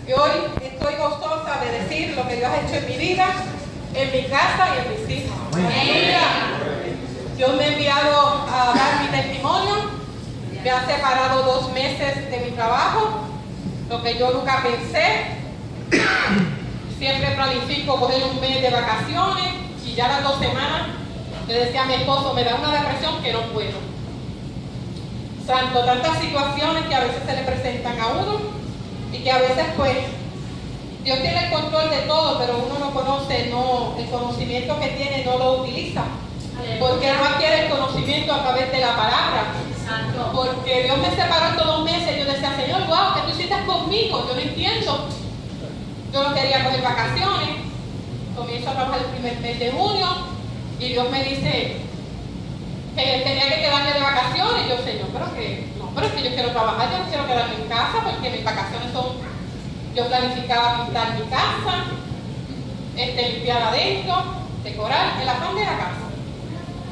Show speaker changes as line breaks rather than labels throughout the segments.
Y hoy estoy gozosa de decir lo que Dios ha hecho en mi vida, en mi casa y en mis hijos. Dios me ha enviado a dar mi testimonio. Me ha separado 2 meses de mi trabajo, lo que yo nunca pensé. Siempre planifico coger un mes de vacaciones y ya las 2 semanas le decía a mi esposo, me da una depresión que no puedo. Santo, tantas situaciones que a veces se le presentan a uno y que a veces pues Dios tiene el control de todo, pero uno no conoce, el conocimiento que tiene no lo utiliza, porque no adquiere el conocimiento a través de la palabra. Porque Dios me separó estos 2 meses. Yo decía, Señor, wow, ¿qué tú hiciste conmigo? Yo no entiendo. Yo no quería coger vacaciones. Comienzo a trabajar el primer mes de junio y Dios me dice que tenía que quedarme de vacaciones. Y yo, Señor, pero es que yo quiero trabajar, yo no quiero quedarme en casa porque mis vacaciones son, yo planificaba pintar mi casa, limpiar adentro, decorar, el afán de la casa.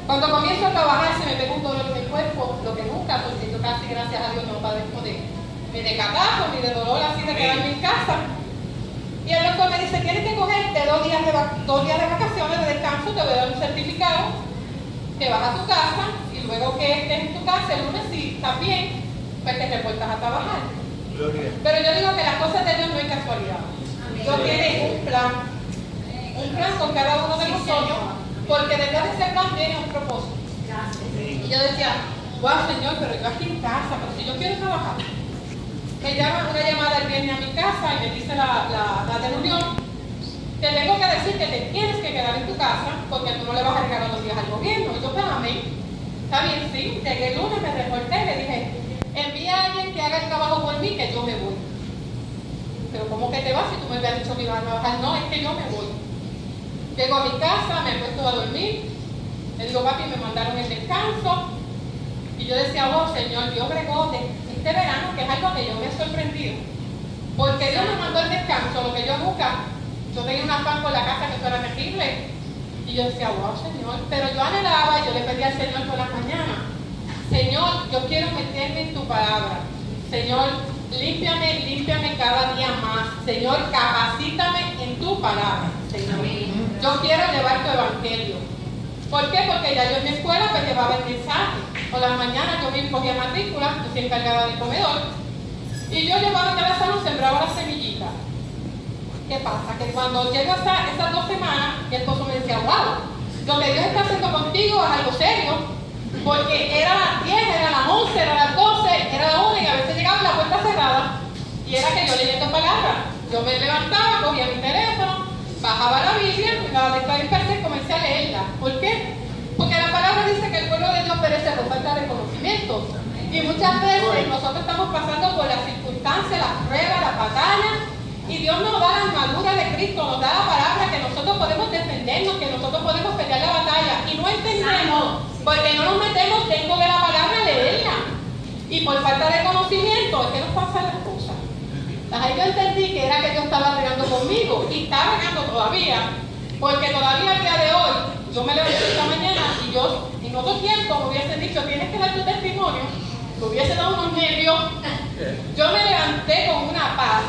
Cuando comienzo a trabajar se me pega un dolor en el cuerpo, lo que nunca, porque yo casi, gracias a Dios, no padezco ni de catarro, ni de dolor así de quedarme en casa. Y el doctor me dice, tienes que cogerte 2 días de vacaciones de descanso, te voy a dar un certificado, te vas a tu casa y luego que estés en tu casa el lunes, si estás bien, pues te reportas a trabajar. Gloria. Pero yo digo que las cosas de Dios no hay casualidad. Dios tiene un plan con cada uno de nosotros, porque detrás de ese plan viene un propósito. Y yo decía, wow, Señor, pero yo aquí en casa, pero si yo quiero trabajar. Me llama una llamada el viernes a mi casa y me dice la de reunión, te tengo que decir que te tienes que quedar en tu casa porque tú no le vas a regalar los días al gobierno. Y yo, pues amén. Está bien, sí. Llegué el lunes, me reporté, le dije, envía a alguien que haga el trabajo por mí, que yo me voy. Pero ¿cómo que te vas si tú me habías dicho que ibas a trabajar? No, es que yo me voy. Llego a mi casa, me acuesto a dormir, le digo, papi, me mandaron el descanso. Y yo decía, oh, Señor, Dios bregó este verano, que es algo que yo me he sorprendido. Porque Dios me mandó el descanso, lo que yo nunca, yo tenía un afán por la casa que eso era terrible. Y yo decía, wow, Señor, pero yo anhelaba, yo le pedí al Señor por las mañanas, Señor, yo quiero meterme en tu palabra. Señor, límpiame cada día más. Señor, capacítame en tu palabra, Señor. Yo quiero llevar tu evangelio. ¿Por qué? Porque ya yo en mi escuela pues llevaba el mensaje. Por las mañanas yo me cogía matrícula, yo soy encargada del comedor. Y yo llevaba en cada salón, sembraba las semillitas. ¿Qué pasa? Que cuando llego a esas 2 semanas, mi esposo me decía, wow, lo que Dios está haciendo contigo es algo serio. Porque era las 10, era las 11, era las 12, era la 1 y a veces llegaba la puerta cerrada. Y era que yo leyendo palabras. Yo me levantaba, cogía mi teléfono, bajaba la Biblia, la lectura dispersa y comencé a leerla. ¿Por qué? Porque la palabra dice que el pueblo de Dios perece por falta de conocimiento. Y muchas veces nosotros estamos pasando por las circunstancias, las pruebas, las batallas, y Dios nos da la armadura de Cristo, nos da la palabra que nosotros podemos defendernos, que nosotros podemos pelear la batalla. Y no entendemos, porque no nos metemos dentro de la palabra a leerla. Y por falta de conocimiento es que nos pasan las cosas. Ahí yo entendí que era que Dios estaba regando conmigo, y está regando todavía, porque todavía al día de hoy, yo me levanté esta mañana y yo, en otro tiempo me hubiesen dicho, tienes que dar tu testimonio, me hubiese dado unos nervios. Yo me levanté con una paz,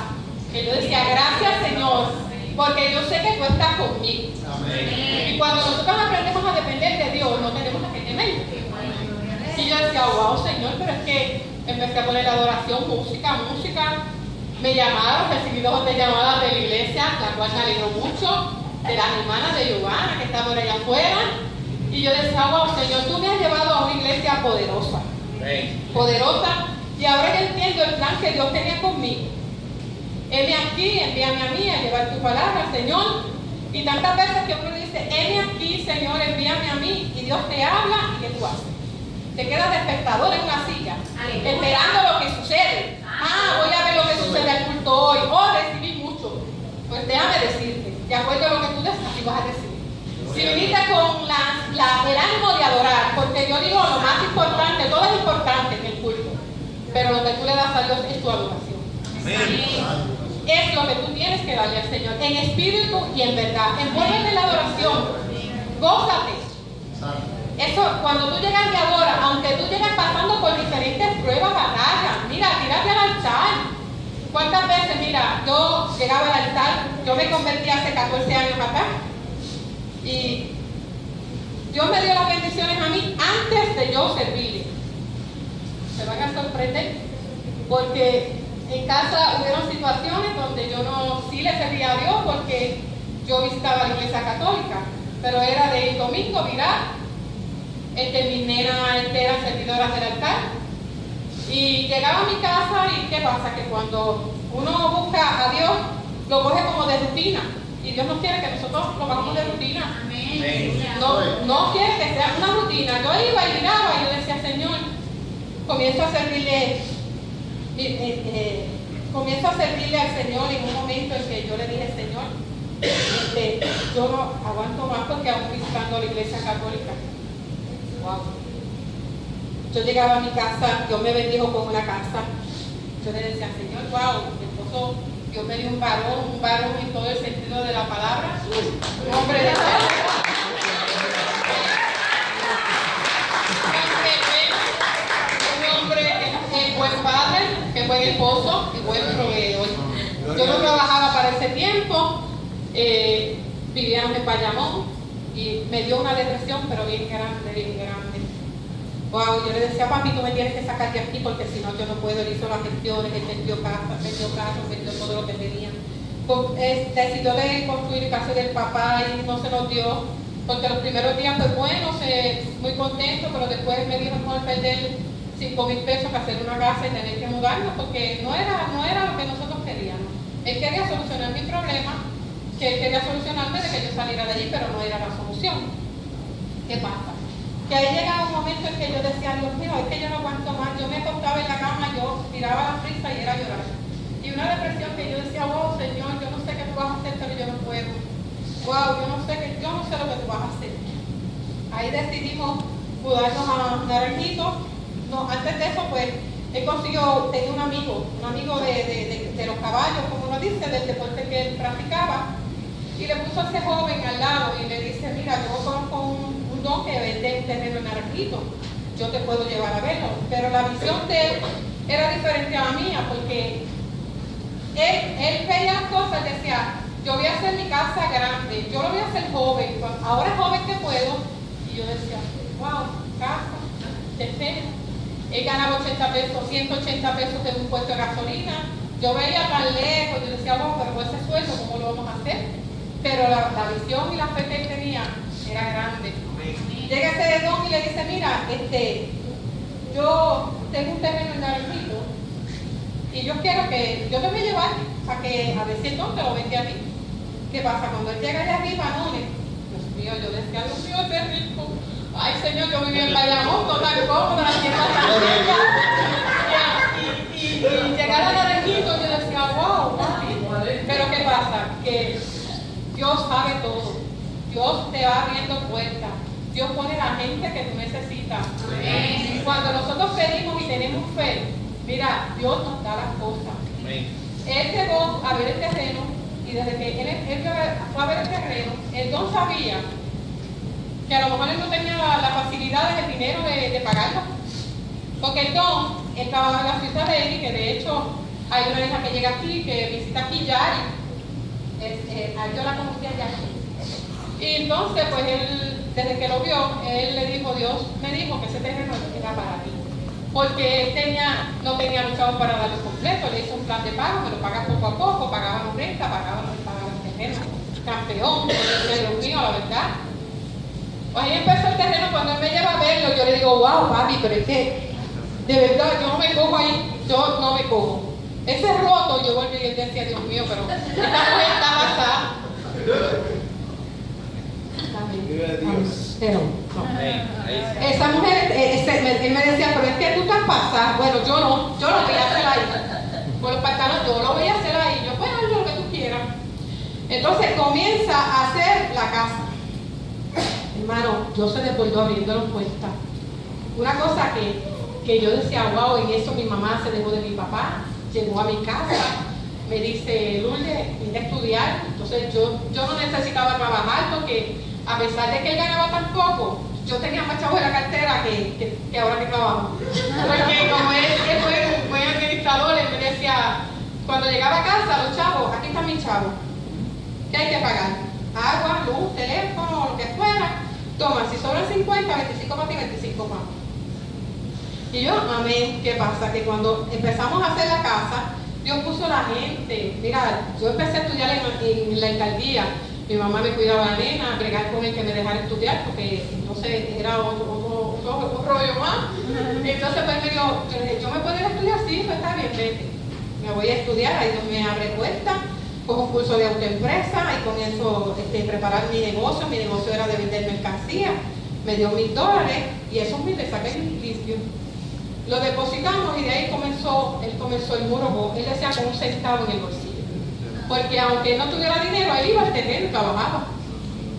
que yo decía, gracias Señor, porque yo sé que tú estás conmigo. Amén. Y cuando nosotros aprendemos a depender de Dios, no tenemos a qué temer. Y yo decía, wow Señor, pero es que empecé a poner la adoración, música, me llamaron, recibí 2 llamadas de la iglesia, la cual me alegró mucho, de las hermanas de Giovanna, que está por allá afuera. Y yo decía, wow, Señor, tú me has llevado a una iglesia poderosa. Poderosa. Y ahora yo entiendo el plan que Dios tenía conmigo. Heme aquí, envíame a mí a llevar tu palabra, Señor. Y tantas veces que uno le dice, heme aquí, Señor, envíame a mí. Y Dios te habla y ¿qué tú haces? Te quedas de espectador en una silla, esperando lo que sucede. Voy a ver lo que sucede al culto hoy. Recibí mucho. Pues déjame decirte, de acuerdo a lo que tú así vas a recibir. Si viniste con el ánimo de adorar, porque yo digo lo más importante, todo es importante en el culto, pero lo que tú le das a Dios es tu adoración. Es lo que tú tienes que darle al Señor, en espíritu y en verdad. Envuélvete en la adoración, gózate. Eso, cuando tú llegas y adoras, aunque tú llegas pasando por diferentes pruebas, batallas, mira, tírate al altar. ¿Cuántas veces, mira, yo llegaba al altar, yo me convertí hace 14 años acá, y Dios me dio las bendiciones a mí antes de yo servirle. Se van a sorprender, porque en casa hubieron situaciones donde yo no sí le servía a Dios porque yo visitaba la iglesia católica, pero era de domingo virar, mi nena era servidora del altar, y llegaba a mi casa y ¿qué pasa? Que cuando uno busca a Dios, lo coge como de rutina, y Dios no quiere que nosotros lo hagamos de rutina. No quiere que sea una rutina. Yo iba y miraba y yo decía, Señor, comienzo a servirle al Señor, en un momento en que yo le dije, Señor, yo no aguanto más porque aún visitando la iglesia católica. Wow. Yo llegaba a mi casa, Dios me bendijo con una casa. Yo le decía, Señor, wow, mi esposo, Dios me dio un varón en todo el sentido de la palabra, un hombre de fe, un hombre que es buen padre, que es buen esposo y buen proveedor. Yo no trabajaba para ese tiempo, vivíamos en Bayamón y me dio una depresión, pero bien grande, bien grande. Wow, yo le decía, papi, tú me tienes que sacar de aquí porque si no yo no puedo. Él hizo las gestiones, él vendió casa, vendió todo lo que tenía. Decidió de construir casa del papá y no se nos dio, porque los primeros días fue bueno, muy contento, pero después me dijo, mejor perder 5,000 pesos que hacer una casa y tener que mudarnos, porque no era lo que nosotros queríamos. Él quería solucionar mi problema, que él quería solucionarme de que yo saliera de allí, pero no era la solución. ¿Qué pasa? Que ahí llegaba un momento en que yo decía, Dios mío, es que yo no aguanto más. Yo me acostaba en la cama, yo tiraba la frisa y era llorar. Y una depresión que yo decía, wow, Señor, yo no sé qué tú vas a hacer, pero yo no puedo. Wow, yo no sé lo que tú vas a hacer. Ahí decidimos mudarnos a Naranjito. No, antes de eso, pues, tenía un amigo de los caballos, como uno dice, del deporte que él practicaba. Y le puso a ese joven al lado y le dice, mira, yo conozco un don que vende un terreno en Naranjito, yo te puedo llevar a verlo. Pero la visión de él era diferente a la mía, porque él veía las cosas y decía, yo voy a hacer mi casa grande, yo lo voy a hacer joven, ahora es joven que puedo. Y yo decía, wow, casa, qué pena. Él ganaba 80 pesos, 180 pesos en un puesto de gasolina. Yo veía tan lejos, yo decía, wow, pero con ese sueldo, ¿cómo lo vamos a hacer? Pero la visión y la fe que él tenía era grande. Llega ese don y le dice, mira, yo tengo un terreno en Naranjito y yo quiero que, yo te voy a llevar a ver si el don te lo vende a ti. ¿Qué pasa? Cuando él llega allá arriba, Dios mío, yo decía, Dios mío, qué rico. Ay, Señor, yo vivía en Bayamón, no tan cómoda, la tierra tan cerca. Y llegar a Naranjito, yo decía, wow, pero ¿qué pasa? Que Dios sabe todo. Dios te va abriendo puertas. Dios pone la gente que tú necesitas. Amén. Cuando nosotros pedimos y tenemos fe, mira, Dios nos da las cosas. Amén. Él llegó a ver el terreno y desde que él fue a ver el terreno, el don sabía que a lo mejor él no tenía la facilidad del dinero de pagarlo. Porque el don estaba en la ciudad de él y que de hecho hay una hija que llega aquí, que visita aquí Yari. Yo la conocía Yari. Y entonces, pues él, desde que lo vio, él le dijo, Dios me dijo que ese terreno era para mí. Porque él no tenía los chavos para darlo completo, le hizo un plan de pago, me lo paga poco a poco, pagaban renta, pagaban el terreno. Campeón, Dios mío, la verdad. Pues ahí empezó el terreno, cuando él me lleva a verlo, yo le digo, wow, papi, pero es que, de verdad, yo no me cojo ahí, yo no me cojo. Ese roto, yo volví y él decía, Dios mío, pero esta mujer está pasada. Pero no. Esa mujer, él me decía, pero es que tú estás pasada. Bueno, yo lo voy a hacer ahí. Con los pantalones, yo lo voy a hacer ahí. Yo, bueno, lo que tú quieras. Entonces comienza a hacer la casa. Hermano, yo se desbordó abriendo las puertas. Una cosa que yo decía, wow, en eso mi mamá se dejó de mi papá, llegó a mi casa. Me dice, Lourdes, vine a estudiar. Entonces yo no necesitaba trabajar porque a pesar de que él ganaba tan poco, yo tenía más chavos en la cartera que ahora que trabajo. Porque como él fue un buen administrador, él me decía, Cuando llegaba a casa, los chavos, aquí están mis chavos. ¿Qué hay que pagar? Agua, luz, teléfono, lo que fuera. Toma, si sobran 50, 25 para ti, 25 para mí. Y yo, amén. ¿Qué pasa? Que cuando empezamos a hacer la casa, Dios puso la gente. Mira, yo empecé a estudiar en la alcaldía. Mi mamá me cuidaba a la nena, a bregar con él que me dejara estudiar, porque entonces era otro rollo más. Entonces pues me dijo, ¿yo me puedo ir a estudiar? Sí, pues está bien, vete. Me voy a estudiar, ahí Dios me abre puertas, cojo un curso de autoempresa, ahí comienzo a preparar mi negocio era de vender mercancía, me dio $1000 y esos 1000 le saqué limpio. Lo depositamos y de ahí él comenzó el muro, él decía con un centavo en el bolsillo. Porque aunque él no tuviera dinero, él iba al terreno y trabajaba.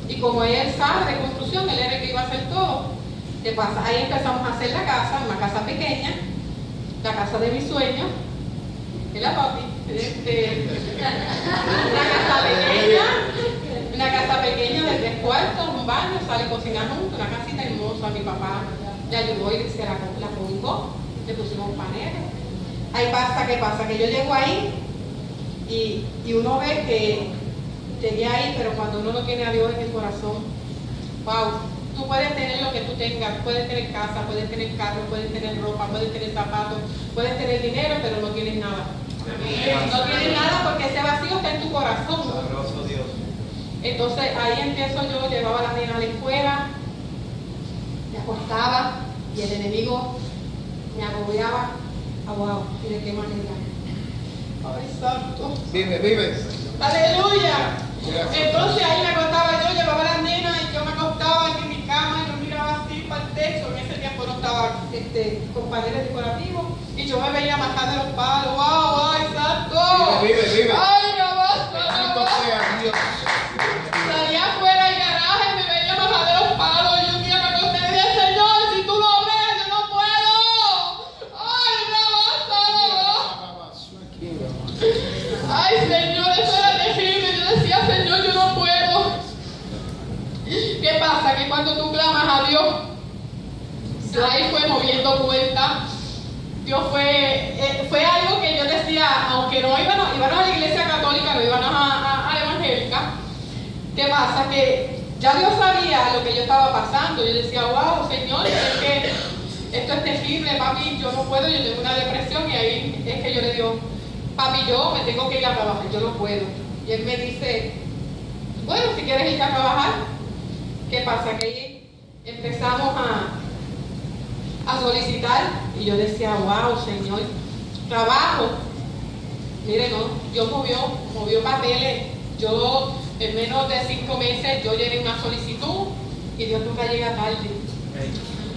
Y como él sabe de construcción, él era el que iba a hacer todo. ¿Qué pasa? Ahí empezamos a hacer la casa, una casa pequeña, la casa de mis sueños. ¿Verdad, papi? Una casa pequeña de 3 cuartos, un baño, sale a cocinar junto, una casita hermosa. Mi papá le ayudó y se la cobijó, le pusimos paneles. Ahí pasa, ¿qué pasa? Que yo llego ahí y uno ve que llegué ahí, pero cuando uno no tiene a Dios en el corazón, wow, tú puedes tener lo que tú tengas, puedes tener casa, puedes tener carro, puedes tener ropa, puedes tener zapatos, puedes tener dinero, pero no tienes nada. No tienes nada porque ese vacío está en tu corazón. Entonces ahí empiezo yo, llevaba a la nena a la escuela, me acostaba y el enemigo me agobiaba. Wow, ¿y de qué manera? Ay, santo.
Vive.
Aleluya. Entonces ahí me acostaba yo, llevaba a la nena y yo me acostaba en mi cama y yo miraba así para el techo. En ese tiempo no estaba con paneles decorativos y yo me veía marcando los palos. ¡Wow! ¡Ay, santo!
Vive.
¡Ay, grabazo!
Sea Dios.
Salía afuera del garaje y me veía marcando los palos. Y un día me acosté y dije, Señor, si tú lo ves, yo no puedo. ¡Ay, grabazo! Ay, Señor, eso era terrible. Yo decía, Señor, yo no puedo. ¿Qué pasa? Que cuando tú clamas a Dios, ahí fue moviendo puertas. Dios fue algo que yo decía, aunque no íbamos a la iglesia católica, no íbamos a la evangélica. ¿Qué pasa? Que ya Dios sabía lo que yo estaba pasando. Yo decía, wow, Señor, es que esto es terrible, papi, yo no puedo, yo tengo una depresión. Y ahí es que yo le digo, papi, yo me tengo que ir a trabajar, yo no puedo. Y él me dice, bueno, si quieres ir a trabajar. ¿Qué pasa? Que ahí empezamos a solicitar y yo decía, wow, Señor, trabajo. Mire, no, Dios movió papeles. Yo en menos de 5 meses yo llené una solicitud y Dios nunca llega tarde.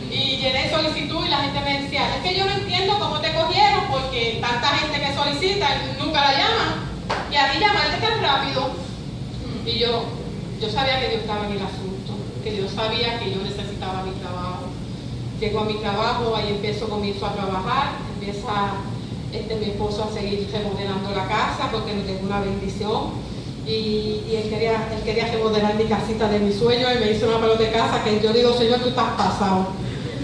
Y llené solicitud y la gente me decía, es que yo no entiendo cómo te cogieron porque tanta gente que solicita y nunca la llaman. Y a ti llamarte tan rápido. Y yo sabía que Dios estaba en el asunto, que Dios sabía que yo necesitaba mi trabajo. Llego a mi trabajo, ahí comienzo a trabajar, empieza mi esposo a seguir remodelando la casa porque no tengo una bendición. Y él quería remodelar mi casita de mis sueños y me hizo una pelota de casa que yo digo, Señor, tú estás pasado.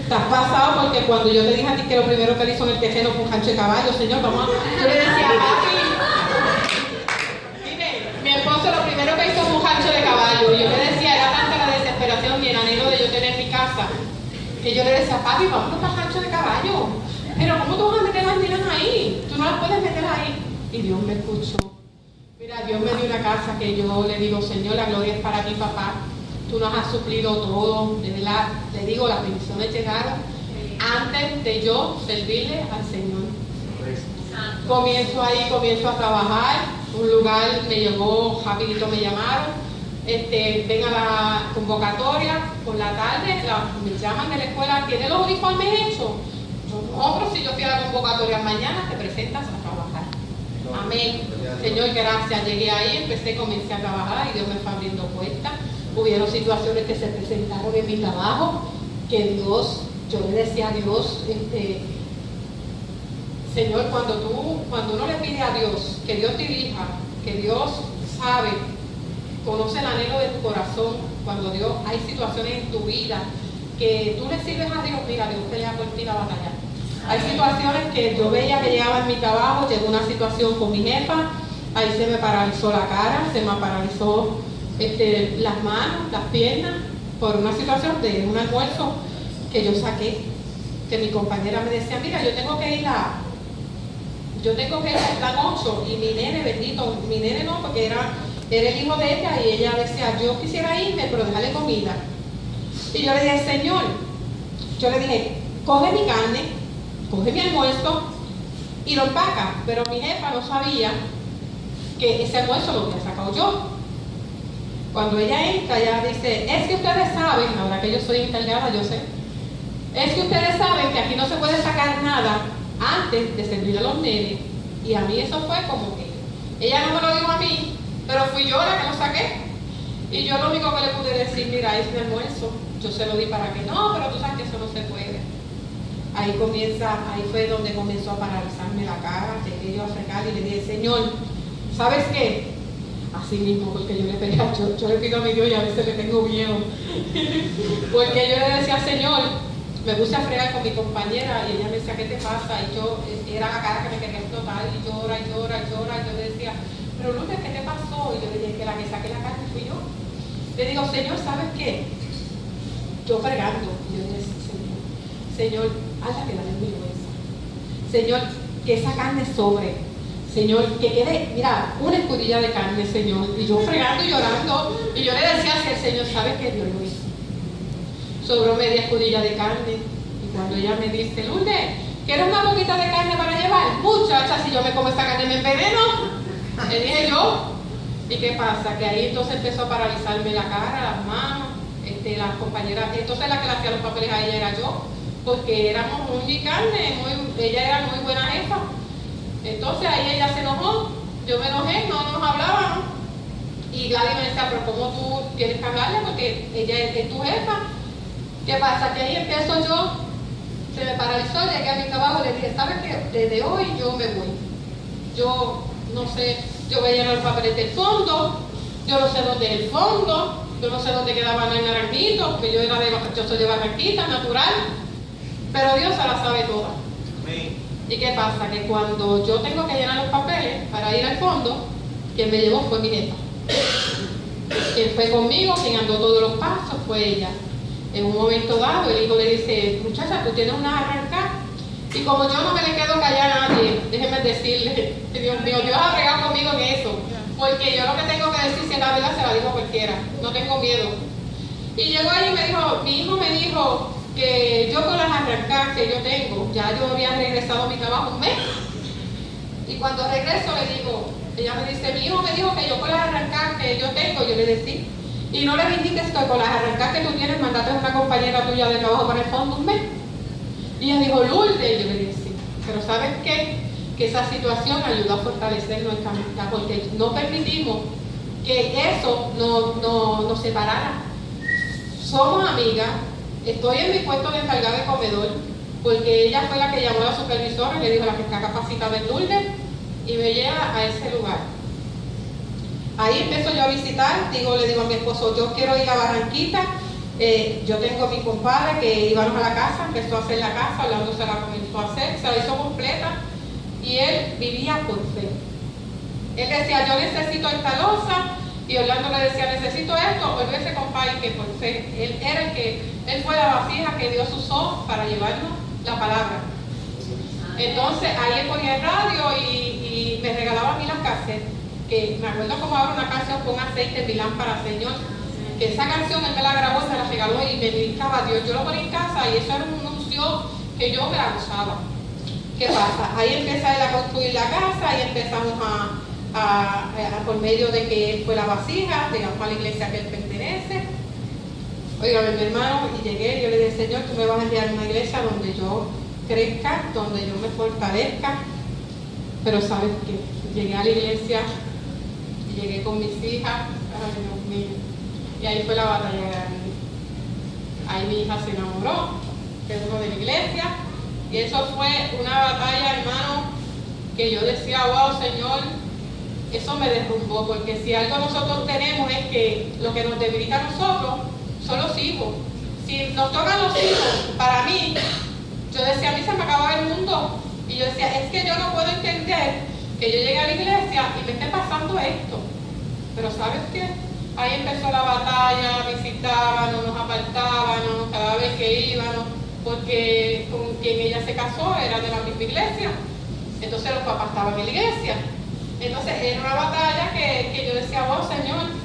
Estás pasado porque cuando yo te dije a ti que lo primero que él hizo en el terreno fue un rancho de caballo, Señor, vamos a... Yo le decía, papi, mire, mi esposo lo primero que hizo fue un rancho de caballo. Y yo le decía, era tanta la desesperación y el anhelo de yo tener mi casa, que yo le decía, papi, vamos a un rancho de caballo. Pero ¿cómo tú vas a meter las niñas ahí? Tú no las puedes meter ahí. Y Dios me escuchó. Mira, Dios me dio una casa que yo le digo, Señor, la gloria es para ti, papá. Tú nos has suplido todo, de verdad. Te digo, las bendiciones llegaron antes de yo servirle al Señor. Comienzo a trabajar. Un lugar me llegó, rapidito me llamaron. Ven a la convocatoria por la tarde, me llaman de la escuela, ¿tiene los uniformes hechos? No, pero si yo fui a la convocatoria mañana, te presentas a trabajar. Amén. Señor, gracias. Llegué ahí, comencé a trabajar y Dios me fue abriendo puertas. Hubieron situaciones que se presentaron en mi trabajo, que Dios, yo le decía a Dios, Señor, cuando uno le pide a Dios que Dios dirija, que Dios sabe, conoce el anhelo de tu corazón, cuando Dios, hay situaciones en tu vida que tú le sirves a Dios, mira, Dios pelea por ti la batalla. Hay situaciones que yo veía que llegaba en mi trabajo, llegó una situación con mi jefa, ahí se me paralizó la cara, se me paralizó las manos, las piernas, por una situación de un almuerzo que yo saqué, que mi compañera me decía, mira, yo tengo que ir al plan 8 y mi nene, bendito, mi nene no, porque era el hijo de ella y ella decía, yo quisiera irme, pero déjale comida. Y yo le dije, Señor, coge mi carne, coge mi almuerzo y lo empaca, pero mi jefa no sabía que ese almuerzo lo había sacado yo. Cuando ella entra, ella dice, es que ustedes saben, ahora que yo soy encargada, yo sé, es que ustedes saben que aquí no se puede sacar nada antes de servir a los nenes. Y a mí eso fue como que, ella no me lo dijo a mí, pero fui yo la que lo saqué. Y yo lo único que le pude decir, mira, es mi almuerzo, yo se lo di para que no, pero tú sabes que eso no se puede. Ahí fue donde comenzó a paralizarme la cara, llegué yo a fregar y le dije, Señor, ¿sabes qué? Así mismo, porque yo le pido a mi Dios y a veces le tengo miedo. Porque yo le decía, Señor, me puse a fregar con mi compañera y ella me decía, ¿qué te pasa? Y yo, era la cara que me quería explotar y llora. Y yo le decía, pero Lourdes, ¿qué te pasó? Y yo le dije que la que saqué la carne fui yo. Le digo, Señor, ¿sabes qué? Yo fregando. Y yo le decía, Señor, hazla que la desvergüenza. Señor, que esa carne sobre. Señor, que quede, mira, una escudilla de carne, Señor. Y yo fregando y llorando. Y yo le decía así al Señor, ¿sabes qué? Dios lo hizo. Sobró media escudilla de carne. Y cuando ella me dice, Lourdes, ¿quieres una poquita de carne para llevar? Muchacha, si yo me como esta carne me enveneno. Le dije yo. ¿Y qué pasa? Que ahí entonces empezó a paralizarme la cara, las manos, las compañeras. Entonces la que le hacía los papeles a ella era yo. Porque éramos muy carne, ella era muy buena jefa. Entonces ahí ella se enojó, yo me enojé, no nos hablábamos. Y Gladys me decía, pero ¿cómo tú tienes que hablarle? Porque ella es tu jefa. ¿Qué pasa? Que ahí empiezo yo, se me paralizó, llegué a mi trabajo y le dije, ¿sabes qué? Desde hoy yo me voy. Yo no sé, yo voy a llenar los papeles del fondo, yo no sé dónde es el fondo, yo no sé dónde quedaba el Naranjito, porque yo soy de Barranquita, natural. Pero Dios se la sabe toda. Amén. ¿Y qué pasa? Que cuando yo tengo que llenar los papeles para ir al fondo, quien me llevó fue mi jefa. Quien fue conmigo, quien andó todos los pasos, fue ella. En un momento dado, el hijo le dice, muchacha, tú tienes una arrancada. Y como yo no me le quedo callar a nadie, déjeme decirle, Dios mío, Dios ha fregado conmigo en eso. Porque yo lo que tengo que decir, si es la verdad, se la digo a cualquiera. No tengo miedo. Y llegó ahí y me dijo, mi hijo me dijo, que yo con las arrancadas que yo tengo, ya yo había regresado a mi trabajo un mes. Y cuando regreso le digo, ella me dice, mi hijo me dijo que yo con las arrancadas que yo tengo, yo le decía, y no le indiques que con las arrancadas que tú tienes, mandate a una compañera tuya de trabajo para el fondo un mes. Y ella dijo, Lourdes, y yo le dije, sí. Pero ¿sabes qué? Que esa situación ayudó a fortalecer nuestra amistad, porque no permitimos que eso nos separara. Somos amigas. Estoy en mi puesto de encargada de comedor porque ella fue la que llamó a la supervisora y le dijo la que está capacitada en Lourdes y me lleva a ese lugar. Ahí empiezo yo a visitar, le digo a mi esposo, yo quiero ir a Barranquita, yo tengo a mi compadre que íbamos a la casa, empezó a hacer la casa, Orlando se la comenzó a hacer, se la hizo completa y él vivía por fe. Él decía, yo necesito esta losa. Y Orlando le decía, necesito esto, volverse compadre, que por fe, él fue la vasija que Dios usó para llevarnos la palabra. Entonces, ahí él ponía el radio y me regalaba a mí las casetas, que me acuerdo como ahora una canción con aceite, mi lámpara, Señor, que esa canción él me la grabó, me la regaló y me ministraba a Dios. Yo lo ponía en casa y eso era una unción que yo me la gozaba. ¿Qué pasa? Ahí empieza él a construir la casa y empezamos por medio de que él fue la vasija, digamos a la iglesia que él pertenece. Oiga, mi hermano, y llegué, yo le dije, Señor, tú me vas a enviar a una iglesia donde yo crezca, donde yo me fortalezca. Pero ¿sabes qué? Llegué a la iglesia, llegué con mis hijas, ay Dios mío, y ahí fue la batalla grande. Ahí mi hija se enamoró, quedó de la iglesia, y eso fue una batalla, hermano, que yo decía, wow, Señor, eso me derrumbó, porque si algo nosotros tenemos es que lo que nos debilita a nosotros son los hijos. Si nos tocan los hijos, para mí, yo decía, a mí se me acababa el mundo. no puedo entender que yo llegue a la iglesia y me esté pasando esto. Pero ¿sabes qué? Ahí empezó la batalla, visitábamos, nos apartábamos cada vez que íbamos, porque con quien ella se casó era de la misma iglesia. Entonces los papás estaban en la iglesia. Entonces era una batalla que yo decía, oh Señor.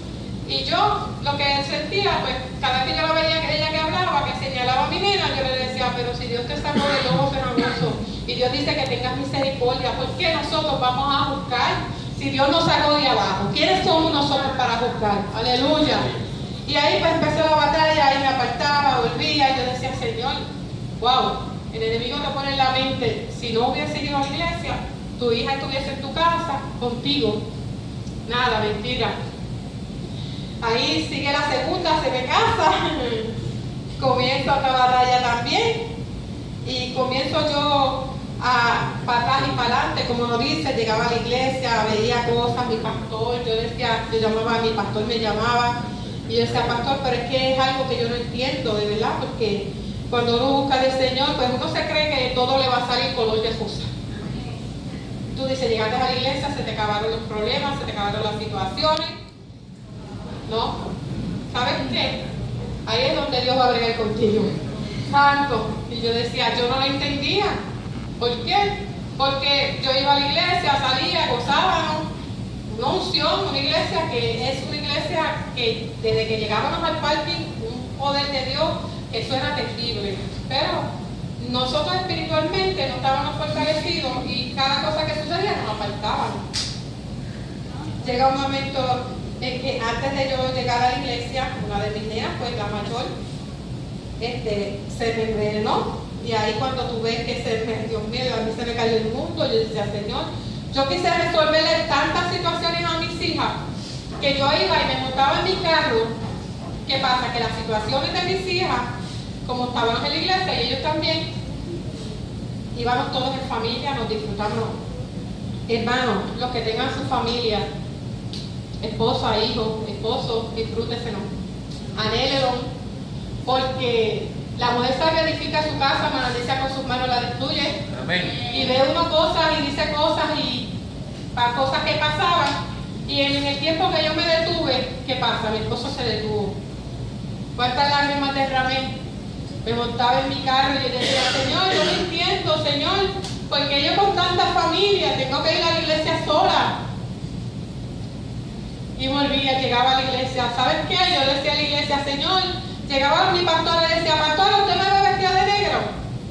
Y yo lo que sentía, pues cada vez que yo la veía que ella que hablaba, que señalaba a mi nena, yo le decía, pero si Dios te sacó del ojo cenagoso y Dios dice que tengas misericordia, ¿por qué nosotros vamos a juzgar si Dios nos sacó de abajo? ¿Quiénes somos nosotros para juzgar? Aleluya. Y ahí pues empezó la batalla, y me apartaba, volvía, y yo decía, Señor, wow, el enemigo te pone en la mente, si no hubiese ido a la iglesia, tu hija estuviese en tu casa, contigo. Nada, mentira. Ahí sigue la segunda, se me casa, comienza otra batalla también, y comienzo yo a para atrás y para adelante, como nos dice, llegaba a la iglesia, veía cosas, mi pastor, yo decía, yo llamaba a mi pastor, me llamaba, y yo decía, pastor, pero es que es algo que yo no entiendo, de verdad, porque cuando uno busca del Señor, pues uno se cree que todo le va a salir color de rosa. Tú dices, llegaste a la iglesia, se te acabaron los problemas, se te acabaron las situaciones. No, ¿sabes qué? Ahí es donde Dios va a bregar contigo. Santo. Y yo decía, yo no lo entendía. ¿Por qué? Porque yo iba a la iglesia, salía, gozábamos, una unción, una iglesia que es una iglesia que desde que llegábamos al parking, un poder de Dios, eso era terrible. Pero nosotros espiritualmente no estábamos fortalecidos y cada cosa que sucedía nos apartábamos. Llega un momento en que antes de yo llegar a la iglesia, una de mis nenas, pues la mayor, se me envenenó. Y ahí cuando tú ves que Dios mío, a mí se me cayó el mundo, yo decía, Señor, yo quise resolverle tantas situaciones a mis hijas, que yo iba y me montaba en mi carro. ¿Qué pasa? Que las situaciones de mis hijas, como estábamos en la iglesia y ellos también, íbamos todos en familia, nos disfrutamos. Hermanos, los que tengan su familia, esposa, hijo, esposo, disfrúteselo, anhélelo, porque la mujer sabia edifica su casa, maldice con sus manos la destruye. Amén. Y ve uno cosas y dice cosas y para cosas que pasaban. Y en el tiempo que yo me detuve, ¿qué pasa? Mi esposo se detuvo. ¿Cuántas lágrimas derramé? Me montaba en mi carro y yo decía, Señor, yo no entiendo, Señor, porque yo con tanta familia tengo que ir a la iglesia sola. Y volvía, llegaba a la iglesia. ¿Sabes qué? Yo decía a la iglesia, Señor, llegaba mi pastor y decía, pastor, ¿usted me ve vestida de negro?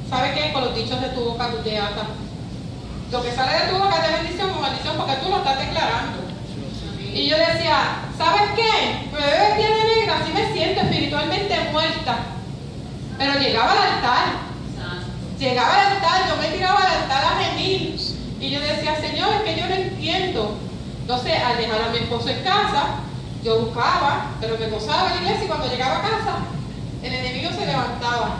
¿Sabe qué? Con los dichos de tu boca tú te atas. Lo que sale de tu boca es de bendición o maldición porque tú lo estás declarando. Y yo decía, ¿sabes qué? Me veo vestida de negro, así me siento espiritualmente muerta. Pero llegaba al altar. Llegaba al altar, yo me tiraba al altar a gemir. Y yo decía, Señor, es que yo no entiendo. Entonces, al dejar a mi esposo en casa, yo buscaba, pero me gozaba en la iglesia y cuando llegaba a casa, el enemigo se levantaba.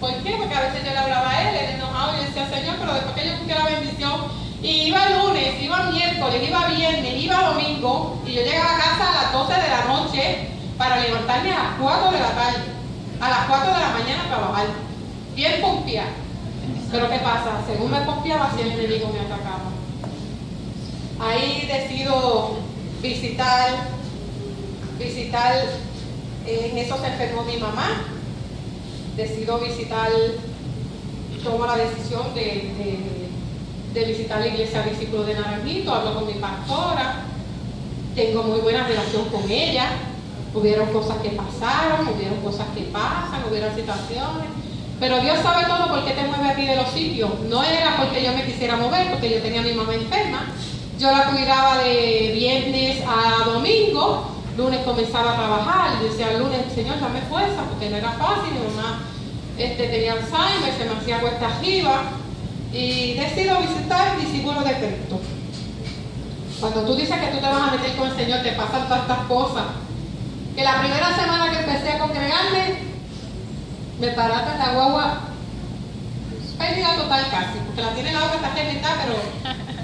¿Por qué? Porque a veces yo le hablaba a él enojado, y yo decía, Señor, pero después que yo busqué la bendición, y iba lunes, iba miércoles, iba viernes, iba domingo, y yo llegaba a casa a las 12 de la noche para levantarme a las 4 de la tarde, a las 4 de la mañana a trabajar. Bien pompeada. Pero ¿qué pasa? Según me pompeaba, así el enemigo me atacaba. Ahí decido visitar, en eso se enfermó mi mamá, decido visitar, tomo la decisión de visitar la iglesia Discípulos de Naranjito, hablo con mi pastora, tengo muy buena relación con ella, hubieron cosas que pasaron, hubieron cosas que pasan, hubieron situaciones, pero Dios sabe todo por qué te mueve a ti de los sitios. No era porque yo me quisiera mover, porque yo tenía a mi mamá enferma. Yo la cuidaba de viernes a domingo, lunes comenzaba a trabajar, y decía el lunes, Señor, dame fuerza, porque no era fácil, mi mamá tenía Alzheimer, se me hacía cuesta arriba, y decido visitar Discípulos de Cristo. Cuando tú dices que tú te vas a meter con el Señor, te pasan tantas cosas, que la primera semana que empecé a congregarme, me paraba en la guagua, pérdida total casi, porque la tiene la otra está terminada, pero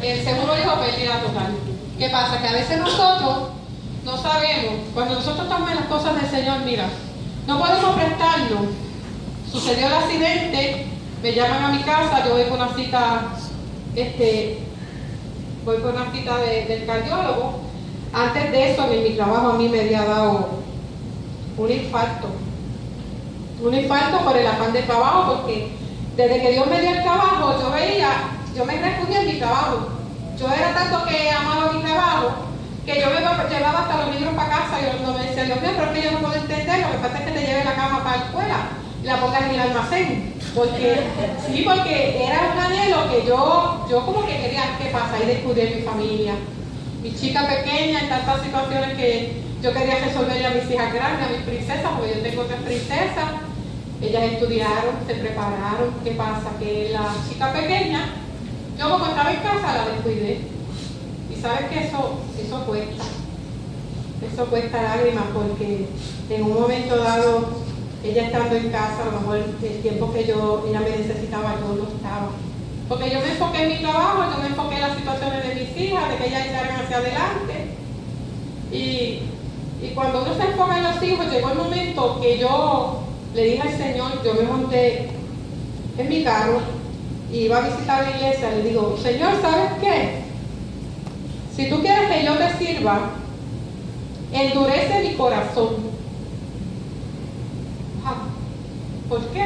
el seguro dijo pérdida total. ¿Qué pasa? Que a veces nosotros no sabemos, cuando nosotros estamos en las cosas del Señor, mira, no podemos prestarnos. Sucedió el accidente, me llaman a mi casa, yo voy con una cita voy por una cita del cardiólogo. Antes de eso, en mi trabajo a mí me había dado un infarto por el afán de trabajo, porque desde que Dios me dio el trabajo, yo me refugié en mi trabajo. Yo era tanto que amaba mi trabajo, que yo me llevaba hasta los libros para casa y yo me decía, Dios mío, pero es que yo no puedo entender, lo que pasa es que te lleve la cama para la escuela y la pongas en el almacén. Porque era un anhelo que yo como que quería, ¿qué pasa? Y descubrir mi familia, mi chica pequeña, en tantas situaciones que yo quería resolverle a mis hijas grandes, a mis princesas, porque yo tengo 3 princesas. Ellas estudiaron, se prepararon. ¿Qué pasa? Que la chica pequeña, yo como estaba en casa, la descuidé. Y sabes que eso cuesta. Eso cuesta lágrimas, porque en un momento dado, ella estando en casa, a lo mejor el tiempo que ella me necesitaba, yo no estaba. Porque yo me enfoqué en mi trabajo, yo me enfoqué en las situaciones de mis hijas, de que ellas echaran hacia adelante. Y cuando uno se enfoca en los hijos, llegó el momento que yo le dije al Señor, yo me monté en mi carro y iba a visitar la iglesia, le digo, Señor, ¿sabes qué? Si tú quieres que yo te sirva, endurece mi corazón. ¿Por qué?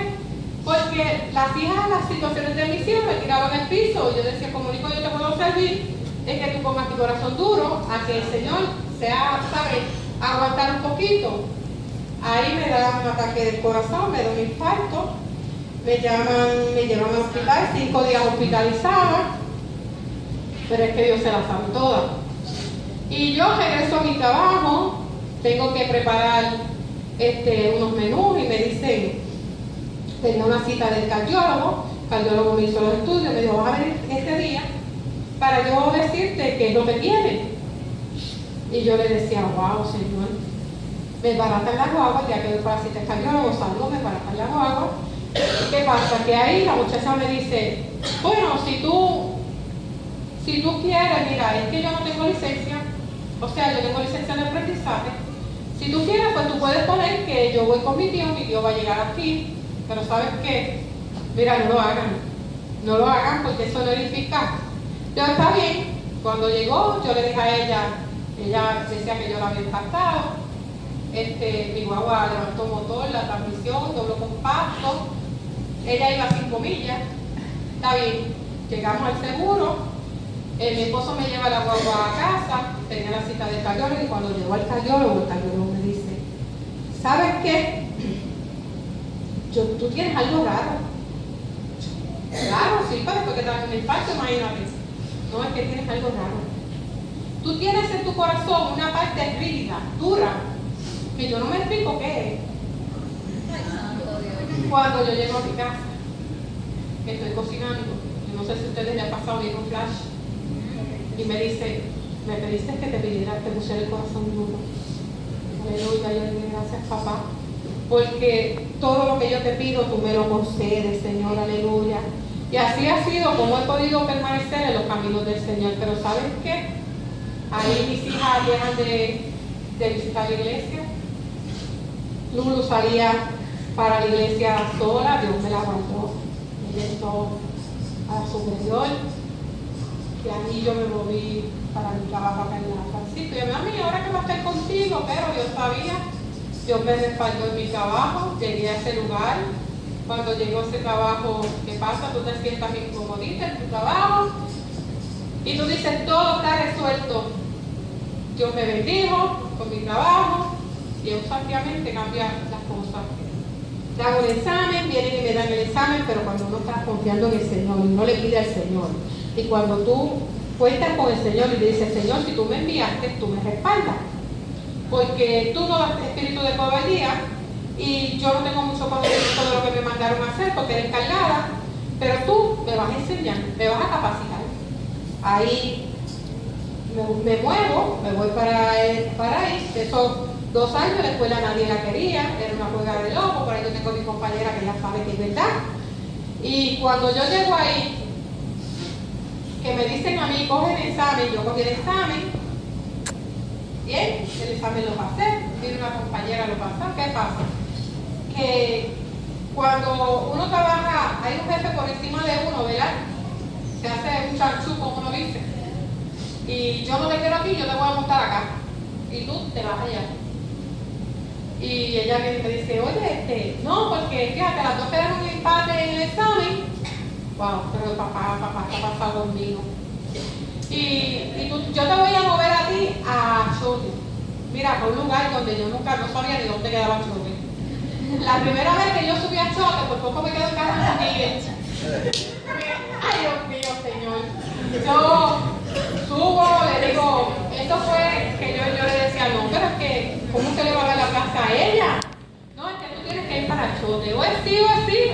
Porque las situaciones de mis hijos me tiraban al piso y yo decía, como único yo te puedo servir es que tú pongas tu corazón duro a que el Señor sea, ¿sabes?, aguantar un poquito. Ahí me da un ataque del corazón, me da un infarto, me llevan al hospital, 5 días hospitalizada, pero es que Dios se la sabe toda. Y yo regreso a mi trabajo, tengo que preparar unos menús y me dicen, tenía una cita del cardiólogo me hizo los estudios, me dijo, vas a venir este día para yo decirte qué es lo que tiene. Y yo le decía, wow, Señor, me baratan la guagua, ya que voy para la cita del cardiólogo, salgo, me baratan la guagua. ¿Qué pasa? Que ahí la muchacha me dice, bueno, si tú quieres, mira, es que yo no tengo licencia, o sea, yo tengo licencia de aprendizaje. Si tú quieres, pues tú puedes poner que yo voy con mi tío va a llegar aquí, pero ¿sabes qué? Mira, no lo hagan porque eso no edifica. Yo, está bien. Cuando llegó, yo le dije a ella decía que yo la había impactado, mi guagua levantó motor, la transmisión, dobló compacto, ella iba a 5 millas, está bien, llegamos al seguro, mi esposo me lleva la guagua a casa, tenía la cita del cardiólogo y cuando llegó al cardiólogo, el cardiólogo me dice, ¿sabes qué? Tú tienes algo raro. Claro, sí, pero después que te dan un infarto, imagínate. No, es que tienes algo raro. Tú tienes en tu corazón una parte rígida, dura, que yo no me explico qué es. Cuando yo llego a mi casa, que estoy cocinando, yo no sé si a ustedes les ha pasado bien un flash, y me dice, me pediste que te pusiera el corazón duro. Aleluya, yo le digo, gracias papá, porque todo lo que yo te pido tú me lo concedes, Señor, aleluya. Y así ha sido como he podido permanecer en los caminos del Señor. Pero ¿sabes qué? Ahí mis hijas llegan de visitar la iglesia. Lulu salía para la iglesia sola, Dios me la guardó. Ella entró a la superior. Y ahí yo me moví para mi trabajo acá en la Francisco. Y yo me dije, mami, ahora que va a estar contigo, pero yo sabía, Dios me respaldó en mi trabajo, llegué a ese lugar. Cuando llegó ese trabajo, ¿qué pasa? Tú te sientas incomodita en tu trabajo y tú dices, todo está resuelto. Dios me bendijo con mi trabajo y exactamente cambia las cosas. Le hago el examen, vienen y me dan el examen, pero cuando uno está confiando en el Señor y no le pide al Señor, y cuando tú cuentas con el Señor y le dices, Señor, si tú me enviaste, tú me respaldas, porque tú no das espíritu de cobardía. Y yo no tengo mucho conocimiento de lo que me mandaron a hacer porque eres cargada, pero tú me vas a enseñar, me vas a capacitar. Ahí me muevo, me voy para ahí. De esos 2 años la escuela nadie la quería, era una juega de loco, por ahí yo tengo a mi compañera que ya sabe que es verdad. Y cuando yo llego ahí, que me dicen a mí, coge el examen, yo cogí el examen, bien, el examen lo pasé, vino una compañera, lo pasó, ¿qué pasa? Que cuando uno trabaja, hay un jefe por encima de uno, ¿verdad? se hace un chanchú, como uno dice. Y yo no te quiero aquí, yo te voy a montar acá. Y tú te vas allá. Y ella me dice, oye, no, porque fíjate, las dos quedaron en empate en el examen. Wow, pero papá está pasado conmigo. Yo te voy a mover a ti a Chote. Mira, por un lugar donde yo nunca no sabía ni dónde quedaba Chote. La primera vez que yo subí a Chote, por poco me quedo en casa con Miguel. Ay, Dios mío, Señor. Yo subo, le digo, esto fue que yo le decía, no, pero es que, ¿cómo usted le va a dar la plaza a ella? No, es que tú tienes que ir para Chote. O es sí,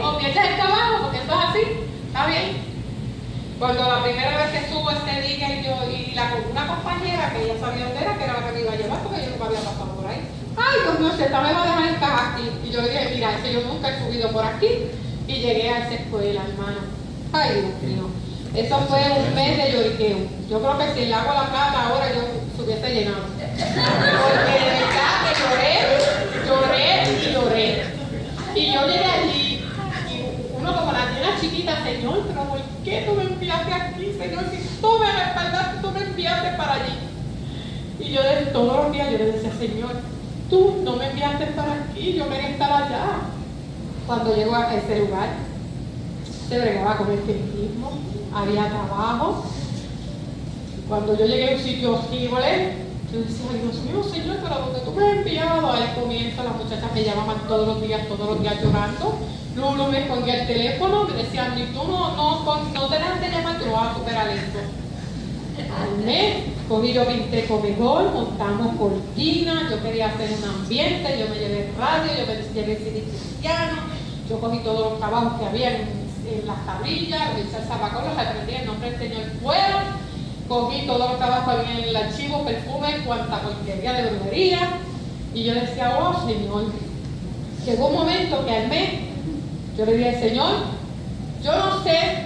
o pierdes el trabajo, porque esto es así. ¿Está bien? Cuando la primera vez que subo este día una compañera que ella sabía dónde era, que era la que me iba a llevar, porque yo nunca había pasado por ahí. Ay, Dios mío, esta me va a dejar estar aquí. Y yo le dije, mira, es que yo nunca he subido por aquí. Y llegué a esa escuela, hermano. Ay, Dios mío. Eso fue un mes de lloriqueo. Yo creo que si le hago la plata ahora yo se hubiese llenado. Porque de verdad que lloré. Y yo llegué allí y uno como la niña chiquita, Señor, pero ¿por qué tú me enviaste aquí, Señor? Si tú me respaldaste, tú me enviaste para allí. Y yo todos los días yo le decía, Señor, tú no me enviaste para aquí, yo quería estar allá. Cuando llego a ese lugar, se bregaba con el espiritismo, había trabajo. Cuando yo llegué a un sitio horrible, yo decía, ay Dios mío, Señor, pero donde tú me has enviado, ahí comienza, las muchachas me llamaban todos los días llorando. Luego me escondía el teléfono, me decían, ni tú no te dejas de llamar, yo lo voy a superar esto. Al mes, yo pinté comedor, montamos cortinas, yo quería hacer un ambiente, yo me llevé radio, yo me llevé CD cristiano, yo cogí todos los trabajos que había en las tablillas, lo hice el zapacolos, aprendí el nombre del Señor fuera, cogí todos los trabajos que había en el archivo, perfume, cuanta porquería de brujería, y yo decía, oh Señor, llegó un momento que al mes, yo le dije, Señor, yo no sé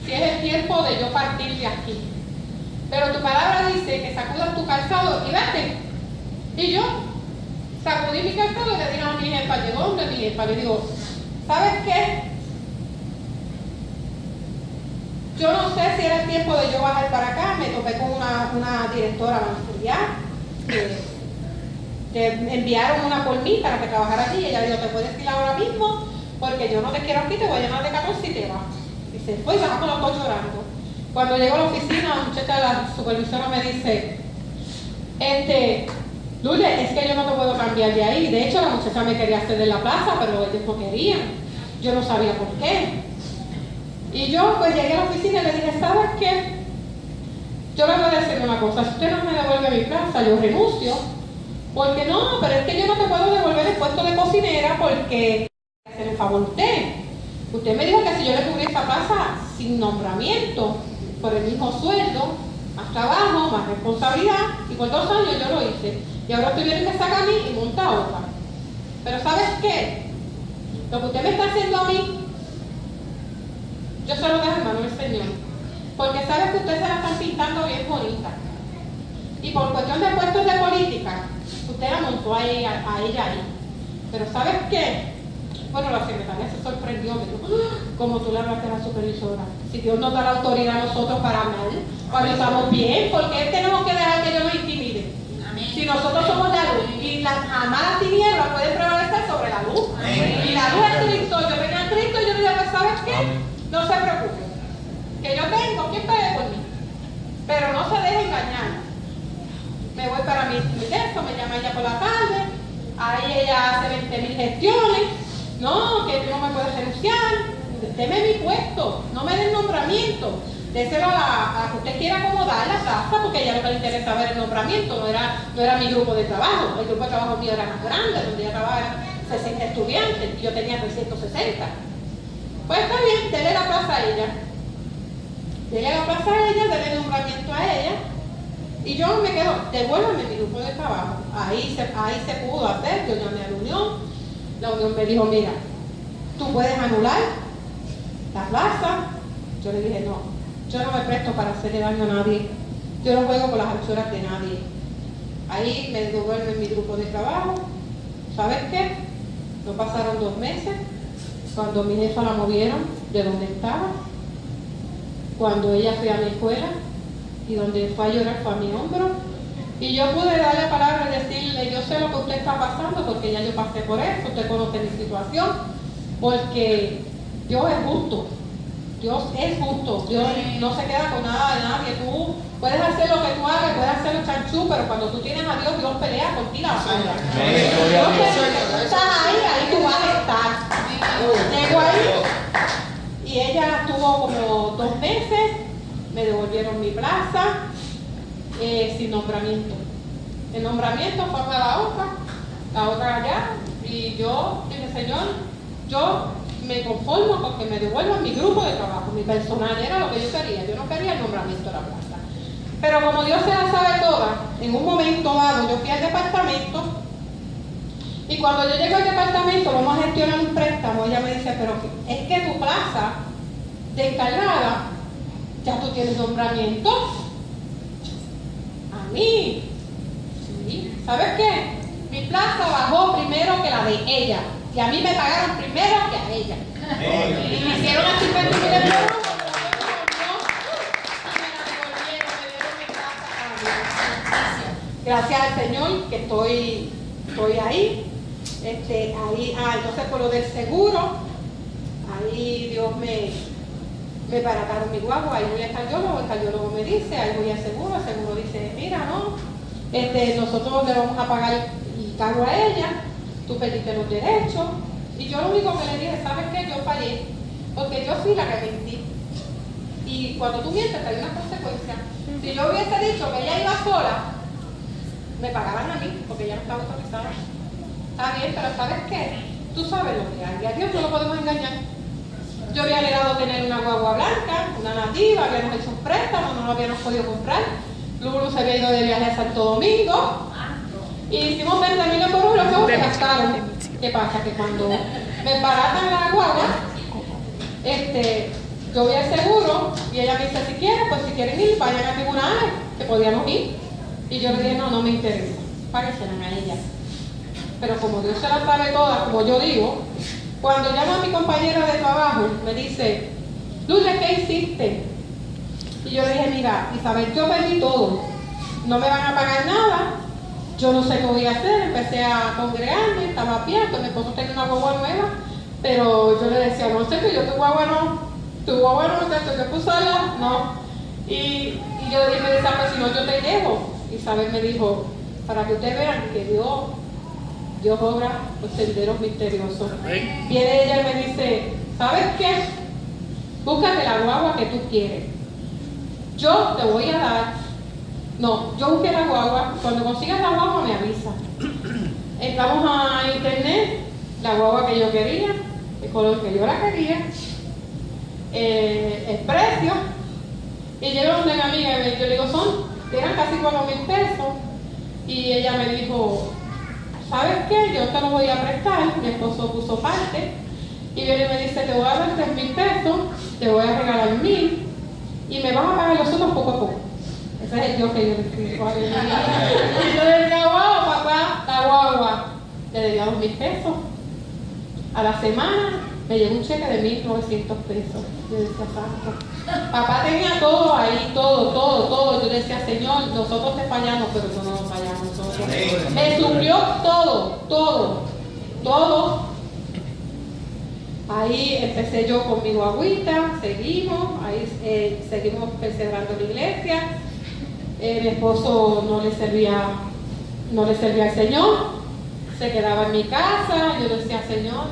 si es el tiempo de yo partir de aquí, pero tu palabra dice que sacudas tu calzado y vete. Y yo sacudí mi calzado y le dije a mi jefa, llegó donde mi jefa, le digo, ¿sabes qué? Yo no sé si era el tiempo de yo bajar para acá, me topé con una directora auxiliar, que enviaron una por mí para que trabajara allí, y ella dijo, te puedes ir ahora mismo, porque yo no te quiero aquí, te voy a llenar de 14 y te vas. Y se fue y bajamos los dos llorando. Cuando llego a la oficina, la muchacha, la supervisora me dice, Lourdes, es que yo no te puedo cambiar de ahí. De hecho, la muchacha me quería hacer de la plaza, pero ellos no querían. Yo no sabía por qué. Y yo pues llegué a la oficina y le dije, ¿sabes qué? Yo le voy a decir una cosa, si usted no me devuelve mi plaza, yo renuncio. Porque no, pero es que yo no te puedo devolver el puesto de cocinera porque se me favor usted me dijo que si yo le cubrí esta plaza sin nombramiento, por el mismo sueldo, más trabajo, más responsabilidad, y por 2 años yo lo hice. Y ahora usted viene y me saca a mí y monta otra. Pero ¿sabes qué? Lo que usted me está haciendo a mí, yo se lo dejo en manos del Señor. Porque sabe que usted se la están pintando bien bonita. Y por cuestión de puestos de política, usted la montó a ella ahí. Pero ¿sabes qué? Bueno, la secretaria se sorprendió, me dijo, como tú le hablaste a la supervisora. Si Dios nos da la autoridad a nosotros para mal, cuando estamos bien, porque tenemos que dejar que Dios nos intimide. Amén. Si nosotros somos la luz y jamás las tinieblas pueden prevalecer sobre la luz. Amén. Y la luz es Cristo. Yo vengo a Cristo y yo le digo, pues, ¿sabes qué? No se preocupe. Que yo tengo, ¿quién pelee por mí? Pero no se deje engañar. Me voy para mi texto, me llama ella por la tarde, ahí ella hace 20.000 gestiones. No, que tú no me puedes renunciar, deme mi puesto, no me den nombramiento, déselo a que usted quiera acomodar la plaza, porque a ella lo que le interesaba era el nombramiento, no era mi grupo de trabajo. El grupo de trabajo mío era más grande, donde ella trabajaba 60 estudiantes y yo tenía 360. Pues está bien, dele la plaza a ella. Dele la plaza a ella, dele el nombramiento a ella, y yo me quedo, devuélveme mi grupo de trabajo. Ahí se pudo hacer, yo llamé a la unión. La unión me dijo, mira, tú puedes anular la plaza. Yo le dije, no, yo no me presto para hacerle daño a nadie. Yo no juego con las anchuras de nadie. Ahí me devuelven mi grupo de trabajo. ¿Sabes qué? No pasaron 2 meses cuando mi jefa la movieron de donde estaba. cuando ella fue a mi escuela y donde fue a llorar fue a mi hombro. Y yo pude darle palabra y decirle, yo sé lo que usted está pasando porque ya yo pasé por eso, usted conoce mi situación, porque Dios es justo. Dios es justo, Dios no se queda con nada de nadie. Tú puedes hacer lo que tú hagas, puedes hacer el chanchú, pero cuando tú tienes a Dios, Dios pelea por ti la batalla. Tú estás ahí tú vas a estar. Llego ahí y ella estuvo como 2 meses, me devolvieron mi plaza sin nombramiento. El nombramiento fue para la otra allá, y yo dije, Señor, yo me conformo con que me devuelvan mi grupo de trabajo, mi personal, era lo que yo quería. Yo no quería el nombramiento de la plaza. Pero como Dios se la sabe toda, en un momento dado yo fui al departamento, y cuando yo llego al departamento vamos a gestionar un préstamo. Ella me dice, pero es que tu plaza de encargada, ya tú tienes nombramiento. A mí, sí. ¿Sabes qué? Mi plaza bajó primero que la de ella. Y a mí me pagaron primero que a ella. Y me hicieron así 20.000 euros, me la devolvieron, me dieron mi plaza. Gracias al Señor que estoy ahí. Entonces por lo del seguro, ahí Dios me barataron mi guagua. Ahí voy al cardiólogo me dice, ahí voy al seguro, el seguro dice, mira, no, nosotros le vamos a pagar el cargo a ella. Tú perdiste los derechos. Y yo lo único que le dije, ¿sabes qué? Yo fallé, porque yo fui la que mentí. Y cuando tú mientes, te hay una consecuencia. Si yo hubiese dicho que ella iba sola, me pagaban a mí, porque ella no estaba autorizada. Está bien, pero ¿sabes qué? Tú sabes lo que hay. Y a Dios no lo podemos engañar. Yo había alegado tener una guagua blanca, una nativa, habíamos hecho un préstamo, no lo habíamos podido comprar. Lulu se había ido de viaje a Santo Domingo. Y hicimos 20.000 por uno, luego se gastaron. ¿Qué pasa? Que cuando me baratan la guagua, yo voy al seguro y ella me dice, si quieren ir, vayan a tribunales, que podíamos ir. Y yo le dije, no me interesa, páguenselas a ella. Pero como Dios se la sabe todas, como yo digo, cuando llama a mi compañera de trabajo, me dice, Lourdes, ¿qué hiciste? Y yo le dije, mira, Isabel, yo perdí todo, no me van a pagar nada. Yo no sé qué voy a hacer, empecé a congregarme, estaba abierto, mi esposo tenía una guagua nueva, pero yo le decía, no sé, que yo tu guagua no sé, yo puso allá, no. Y yo me decía, pues si no, yo te llevo. Isabel me dijo, para que ustedes vean que Dios obra los senderos misteriosos. Viene ella y me dice, ¿sabes qué? Búscate la guagua que tú quieres. Yo te voy a dar. No, yo busqué la guagua. Cuando consigas la guagua me avisa. Entramos a internet, la guagua que yo quería, el color que yo la quería, el precio. Y llego donde mi amiga y yo le digo, eran casi 4.000 pesos. Y ella me dijo, ¿sabes qué? Yo te lo voy a prestar. Mi esposo puso parte. Y viene y me dice, te voy a dar 3.000 pesos, te voy a regalar 1.000 y me vas a pagar los otros poco a poco. Ese es el Dios que yo le escribo. Y yo le decía, wow, papá, la guagua. Le debía 2.000 pesos. A la semana me llegó un cheque de 1.900 pesos. Yo decía, santo. Papá tenía todo ahí, todo. Yo decía, Señor, nosotros te fallamos, pero tú no nos fallamos nosotros. Me suplió todo. Ahí empecé yo con mi guaguita, seguimos perseverando en la iglesia. Mi esposo no le servía al Señor, se quedaba en mi casa. Yo decía, Señor,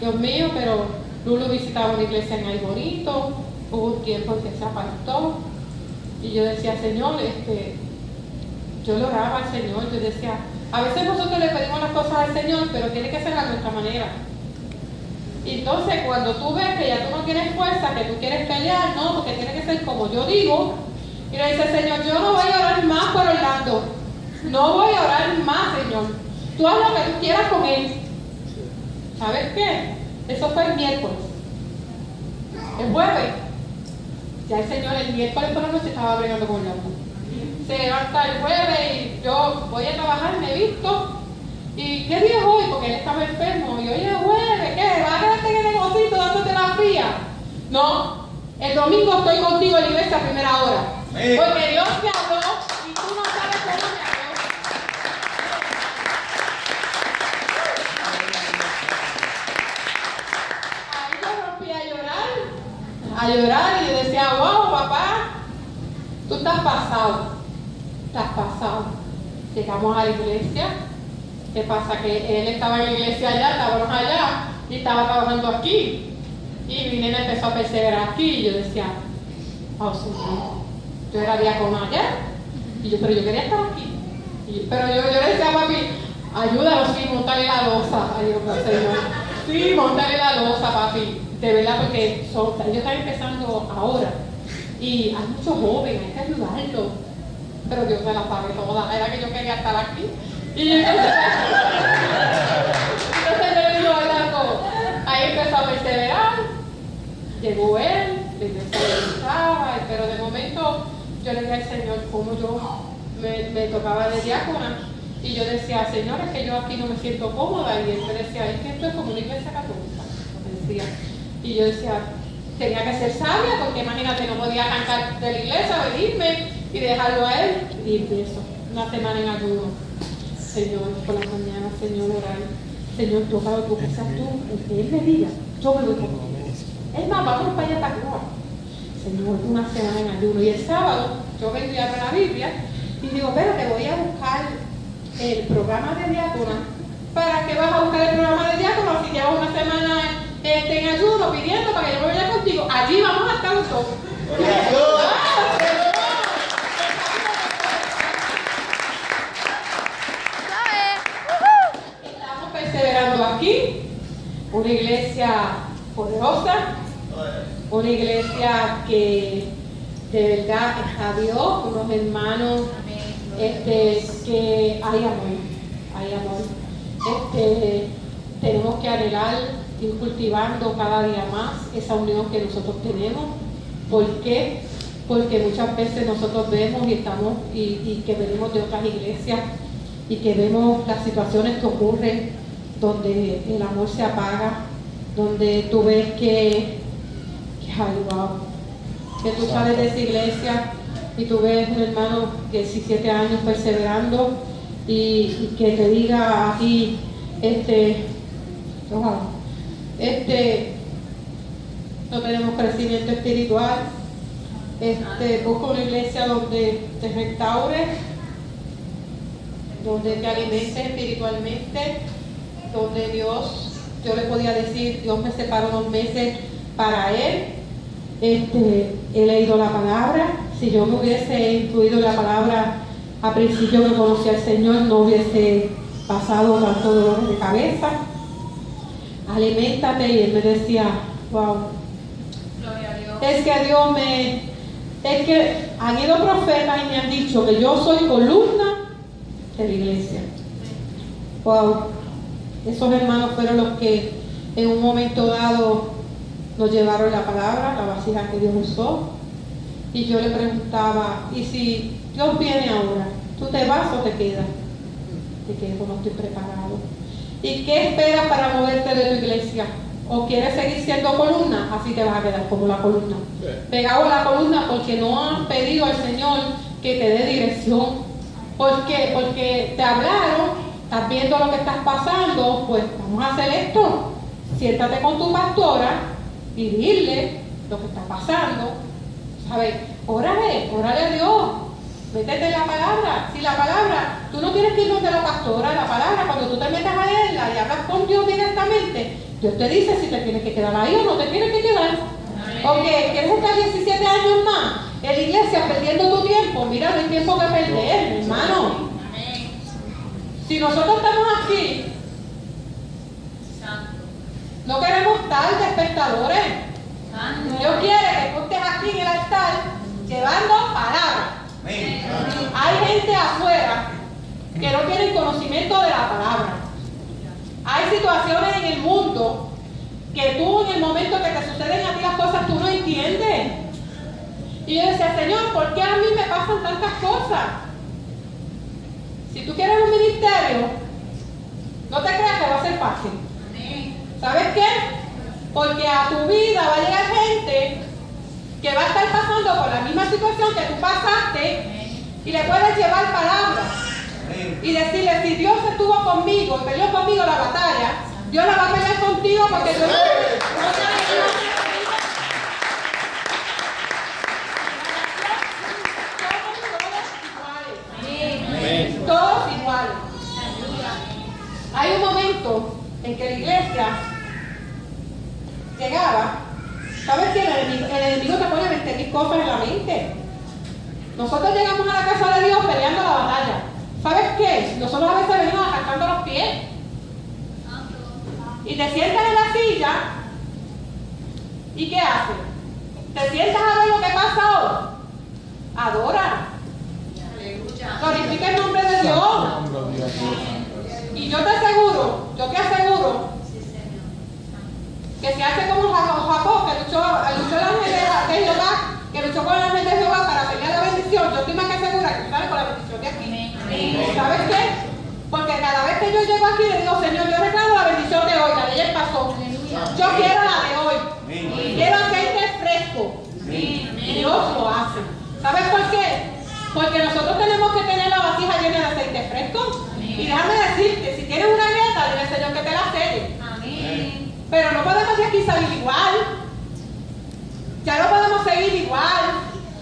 Dios mío, pero Lulu visitaba una iglesia en Alborito, hubo un tiempo en que se apartó, y yo decía, Señor, yo le oraba al Señor, yo decía, a veces nosotros le pedimos las cosas al Señor, pero tiene que ser a nuestra manera. Y entonces cuando tú ves que ya tú no tienes fuerza, que tú quieres pelear, no, porque tiene que ser como yo digo. Y le dice, Señor, yo no voy a orar más por Orlando. No voy a orar más, Señor. Tú haz lo que tú quieras con él. ¿Sabes qué? Eso fue el miércoles. El jueves, ya el Señor el miércoles por la noche estaba bregando con Orlando. Se levanta el jueves y yo voy a trabajar, me he visto. ¿Y qué día es hoy? Porque él estaba enfermo. Y hoy es jueves, ¿qué? ¿Vas a quedarte en el negocito dándote la fría? No. El domingo estoy contigo en la iglesia a primera hora.
Amén.
Porque Dios te habló y tú no sabes cómo me habló. Ahí yo rompí a llorar y yo decía, wow, papá, tú estás pasado. Llegamos a la iglesia. ¿Qué pasa? Que él estaba en la iglesia allá, estábamos allá y estaba trabajando aquí. Y mi nena empezó a perseverar aquí y yo decía, oh Señor, yo era diácono allá. Y yo, pero yo quería estar aquí. Pero yo le decía a papi, ayúdalo, sí, montale la losa. Ay, Dios, Señor. Sí, montale la losa, papi. De verdad, porque ellos están empezando ahora. Y hay muchos jóvenes, hay que ayudarlos. Pero Dios me la sabe toda. Era que yo quería estar aquí. Y entonces yo le digo a Algo, ahí empezó a perseverar. Llegó él, la iglesia le gustaba, pero de momento yo le dije al Señor cómo yo me tocaba de diácona. Y yo decía, Señor, es que yo aquí no me siento cómoda. Y él me decía, es que esto es como una iglesia católica. Me decía. Y yo decía, tenía que ser sabia, porque imagínate, no podía arrancar de la iglesia, venirme y dejarlo a él. Y empiezo una semana en ayuno. Señor, por la mañana, Señor, orar. Señor, tú sabes tú, que seas tú, el que él me diga, yo me voy contigo. Es más, vámonos para allá para acá. Señor, una semana en ayuno. Y el sábado, yo vengo y abro la Biblia y digo, pero te voy a buscar el programa de diácono. ¿Para qué vas a buscar el programa de diácono si llevas una semana en ayuno pidiendo para que yo me vaya contigo? Allí vamos a estar todos. Estamos perseverando aquí, una iglesia poderosa, una iglesia que de verdad es a Dios, unos hermanos que hay amor. Tenemos que anhelar ir cultivando cada día más esa unión que nosotros tenemos. ¿Por qué? Porque muchas veces nosotros vemos y estamos y que venimos de otras iglesias y que vemos las situaciones que ocurren donde el amor se apaga, donde tú ves que ay, wow, que tú sales de esa iglesia y tú ves un hermano de 17 años perseverando y que te diga a ti, no tenemos crecimiento espiritual, busca una iglesia donde te restaures, donde te alimentes espiritualmente, donde yo le podía decir, Dios me separó unos meses para Él. He leído la palabra. Si yo me hubiese incluido la palabra a principio que conocí al Señor, no hubiese pasado tanto dolores de cabeza. Aliméntate. Y Él me decía, wow,
Gloria a Dios.
es que han ido profetas y me han dicho que yo soy columna de la iglesia. Wow, esos hermanos fueron los que en un momento dado nos llevaron la palabra, la vasija que Dios usó. Y yo le preguntaba, ¿y si Dios viene ahora? ¿Tú te vas o te quedas? Te quedo, no estoy preparado. ¿Y qué esperas para moverte de tu iglesia? ¿O quieres seguir siendo columna? Así te vas a quedar como la columna. Pegado a la columna porque no has pedido al Señor que te dé dirección. ¿Por qué? Porque te hablaron, estás viendo lo que estás pasando, pues vamos a hacer esto. Siéntate con tu pastora y dile lo que está pasando. ¿Sabes? Órale a Dios. Métete en la palabra. Si la palabra, tú no tienes que ir donde la pastora, la palabra, cuando tú te metas a leerla y hablas con Dios directamente, Dios te dice si te tienes que quedar ahí o no te tienes que quedar. Ok, ¿quieres estar 17 años más en la iglesia perdiendo tu tiempo? Mira, no hay tiempo que perder, hermano. Si nosotros estamos aquí, no queremos estar de espectadores. Dios quiere que tú estés aquí en el altar llevando palabra. Hay gente afuera que no tienen conocimiento de la palabra. Hay situaciones en el mundo que tú en el momento que te suceden a ti las cosas tú no entiendes. Y yo decía, Señor, ¿por qué a mí me pasan tantas cosas? Si tú quieres un ministerio, no te creas que va a ser fácil. ¿Sabes qué? Porque a tu vida va a llegar gente estar pasando por la misma situación que tú pasaste y le puedes llevar palabras y decirle, si Dios estuvo conmigo y peleó conmigo la batalla, Dios la va a pelear contigo porque Dios todos iguales. Hay un momento en que la iglesia llegaba, ¿sabes qué? El enemigo te pone 20.000 cosas en la mente. Nosotros llegamos a la casa de Dios peleando la batalla. ¿Sabes qué? Nosotros a veces venimos arrancando los pies. Y te sientas en la silla, ¿y qué haces? ¿Te sientas a ver lo que pasa hoy? Adora. Glorifica el nombre de Dios. Y yo te aseguro que se hace como Jacob, que luchó el ángel de Jehová, que luchó con el ángel de Jehová para tener la bendición. Yo estoy más que segura que sale con la bendición de aquí. ¿Sabes qué? Porque cada vez que yo llego aquí le digo, Señor, yo reclamo la bendición de hoy, la de ayer pasó. Yo quiero la de hoy. Quiero aceite fresco. Y Dios lo hace. ¿Sabes por qué? Porque nosotros tenemos que tener la vasija llena de aceite fresco. Y déjame decirte, si tienes una grieta, dile al Señor que te la selle. Pero no podemos de aquí salir igual. Ya no podemos seguir igual.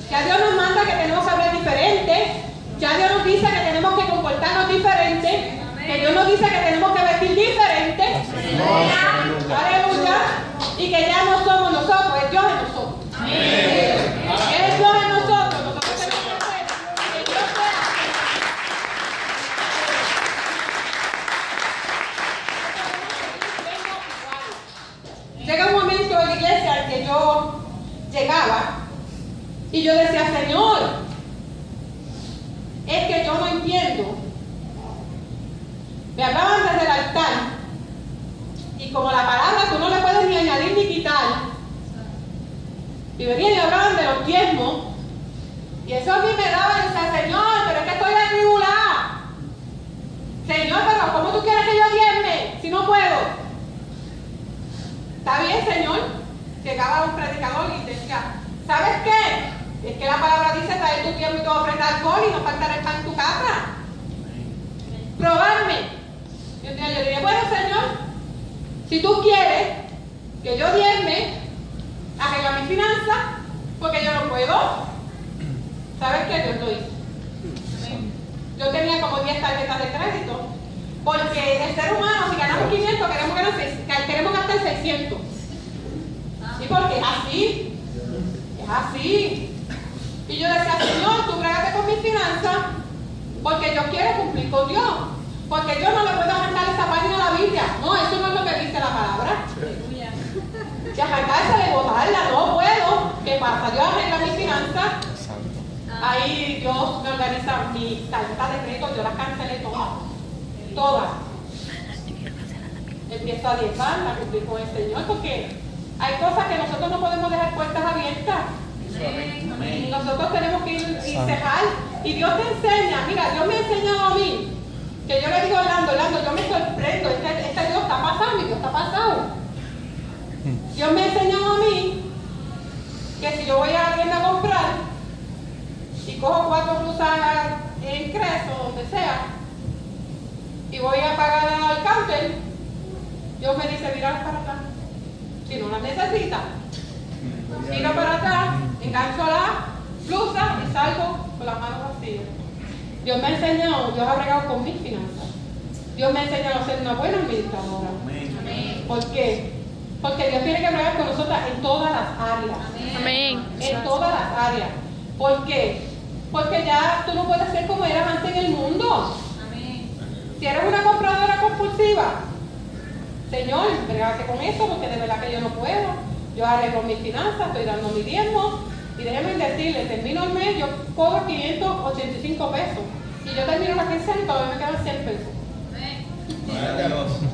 Ya Dios nos manda que tenemos que hablar diferente. Ya Dios nos dice que tenemos que comportarnos diferente. Que Dios nos dice que tenemos que vestir diferente. Aleluya. Y que ya no somos nosotros, es Dios en nosotros. Es Dios en nosotros. Nosotros tenemos que hacer que Dios sea. Llega un momento en la iglesia al que yo llegaba y yo decía, Señor, es que yo no entiendo. Me hablaban desde el altar y como la palabra tú no le puedes ni añadir ni quitar, y venían y hablaban de los diezmos y eso a mí me daba y decía, Señor, pero es que estoy atribulada. Señor, pero ¿cómo tú quieres que yo diezme si no puedo? Está bien, Señor. Llegaba un predicador y decía, ¿sabes qué? Es que la palabra dice, trae tu tiempo y te voy a ofrecer alcohol y no faltará el pan en tu casa. Probarme. Yo diría, bueno, Señor, si tú quieres que yo diezme, arregla mi finanza, porque yo no puedo. ¿Sabes qué? Dios lo hizo. Yo tenía como 10 tarjetas de crédito, porque el ser humano, si ganamos 500, queremos gastar 600. ¿Sí? Porque es así. Es así. Y yo decía, Señor, tú brégate con mis finanzas, porque yo quiero cumplir con Dios. Porque yo no le puedo arrancar esa página a la Biblia. No, eso no es lo que dice la palabra. Que arrancarse de botarla, no puedo. ¿Qué pasa? Dios arregla mis finanzas. Ahí Dios me organiza mis tarjetas de crédito, yo las cancelé todas. Todas. Empiezo a diezmar, a cumplir con el Señor, porque hay cosas que nosotros no podemos dejar puertas abiertas. Nosotros tenemos que ir y cejar. Y Dios te enseña, mira, Dios me ha enseñado a mí, que yo le digo a Orlando, yo me sorprendo, este Dios está pasando y Dios está pasado. Dios me ha enseñado a mí que si yo voy a alguien a comprar y cojo 4 blusas en Creso, donde sea, y voy a pagar al counter, Dios me dice, mira para atrás. Si no las necesitas, mira para atrás, engancho la blusa y salgo con las manos vacías. Dios me ha enseñado, Dios ha bregado con mis finanzas. Dios me ha enseñado a ser una buena administradora. ¿Por qué? Porque Dios tiene que bregar con nosotras en todas las áreas.
Amén.
En todas las áreas. ¿Por qué? Porque ya tú no puedes ser como eras antes en el mundo. Si eres una compradora compulsiva, Señor, bregate con eso porque de verdad que yo no puedo. Yo arreglo mis finanzas, estoy dando mi diezmo. Y déjenme decirles, termino el mes, yo cobro 585 pesos. Y yo termino la quincena y todavía me quedan 100 pesos.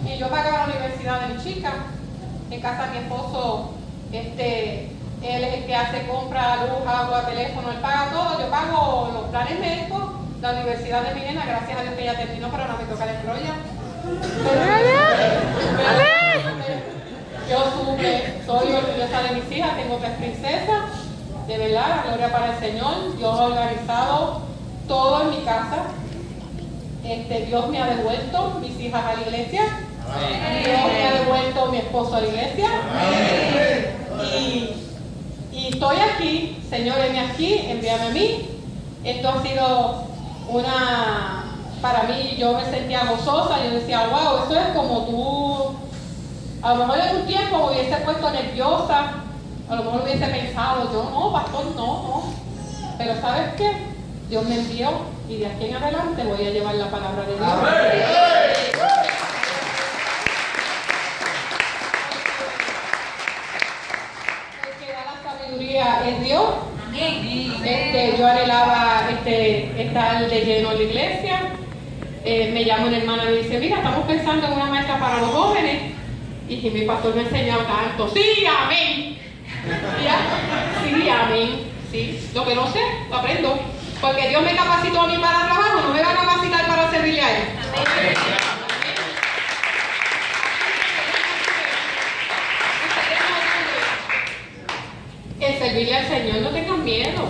Y yo pagaba la universidad de mi chica. En casa de mi esposo, él es el que hace compra, luz, agua, teléfono, él paga todo. Yo pago los planes médicos, la universidad de mi nena, gracias a Dios que ya terminó, pero no me toca la escrolla. Yo soy orgullosa de mis hijas, tengo 3 princesas. De verdad, la gloria para el Señor. Dios ha organizado todo en mi casa. Dios me ha devuelto mis hijas a la iglesia. Dios me ha devuelto mi esposo a la iglesia. Y estoy aquí. Señor, heme aquí, envíame a mí. Esto ha sido para mí, yo me sentía gozosa. Yo decía, wow, eso es como tú. A lo mejor en un tiempo me hubiese puesto nerviosa. A lo mejor hubiese pensado, yo no, pastor, no. Pero ¿sabes qué? Dios me envió y de aquí en adelante voy a llevar la palabra de Dios.
Amén.
El que da la sabiduría es Dios. Yo anhelaba estar de lleno en la iglesia. Me llama una hermana y me dice, mira, estamos pensando en una maestra para los jóvenes. Y que mi pastor me ha enseñado tanto. ¡Sí, amén! ¿Ya? Sí, amén. Sí, lo que no sé, lo aprendo. Porque Dios me capacitó a mí para trabajo, no me va a capacitar para servirle a Él. Amén. El servirle al Señor, no tengan miedo.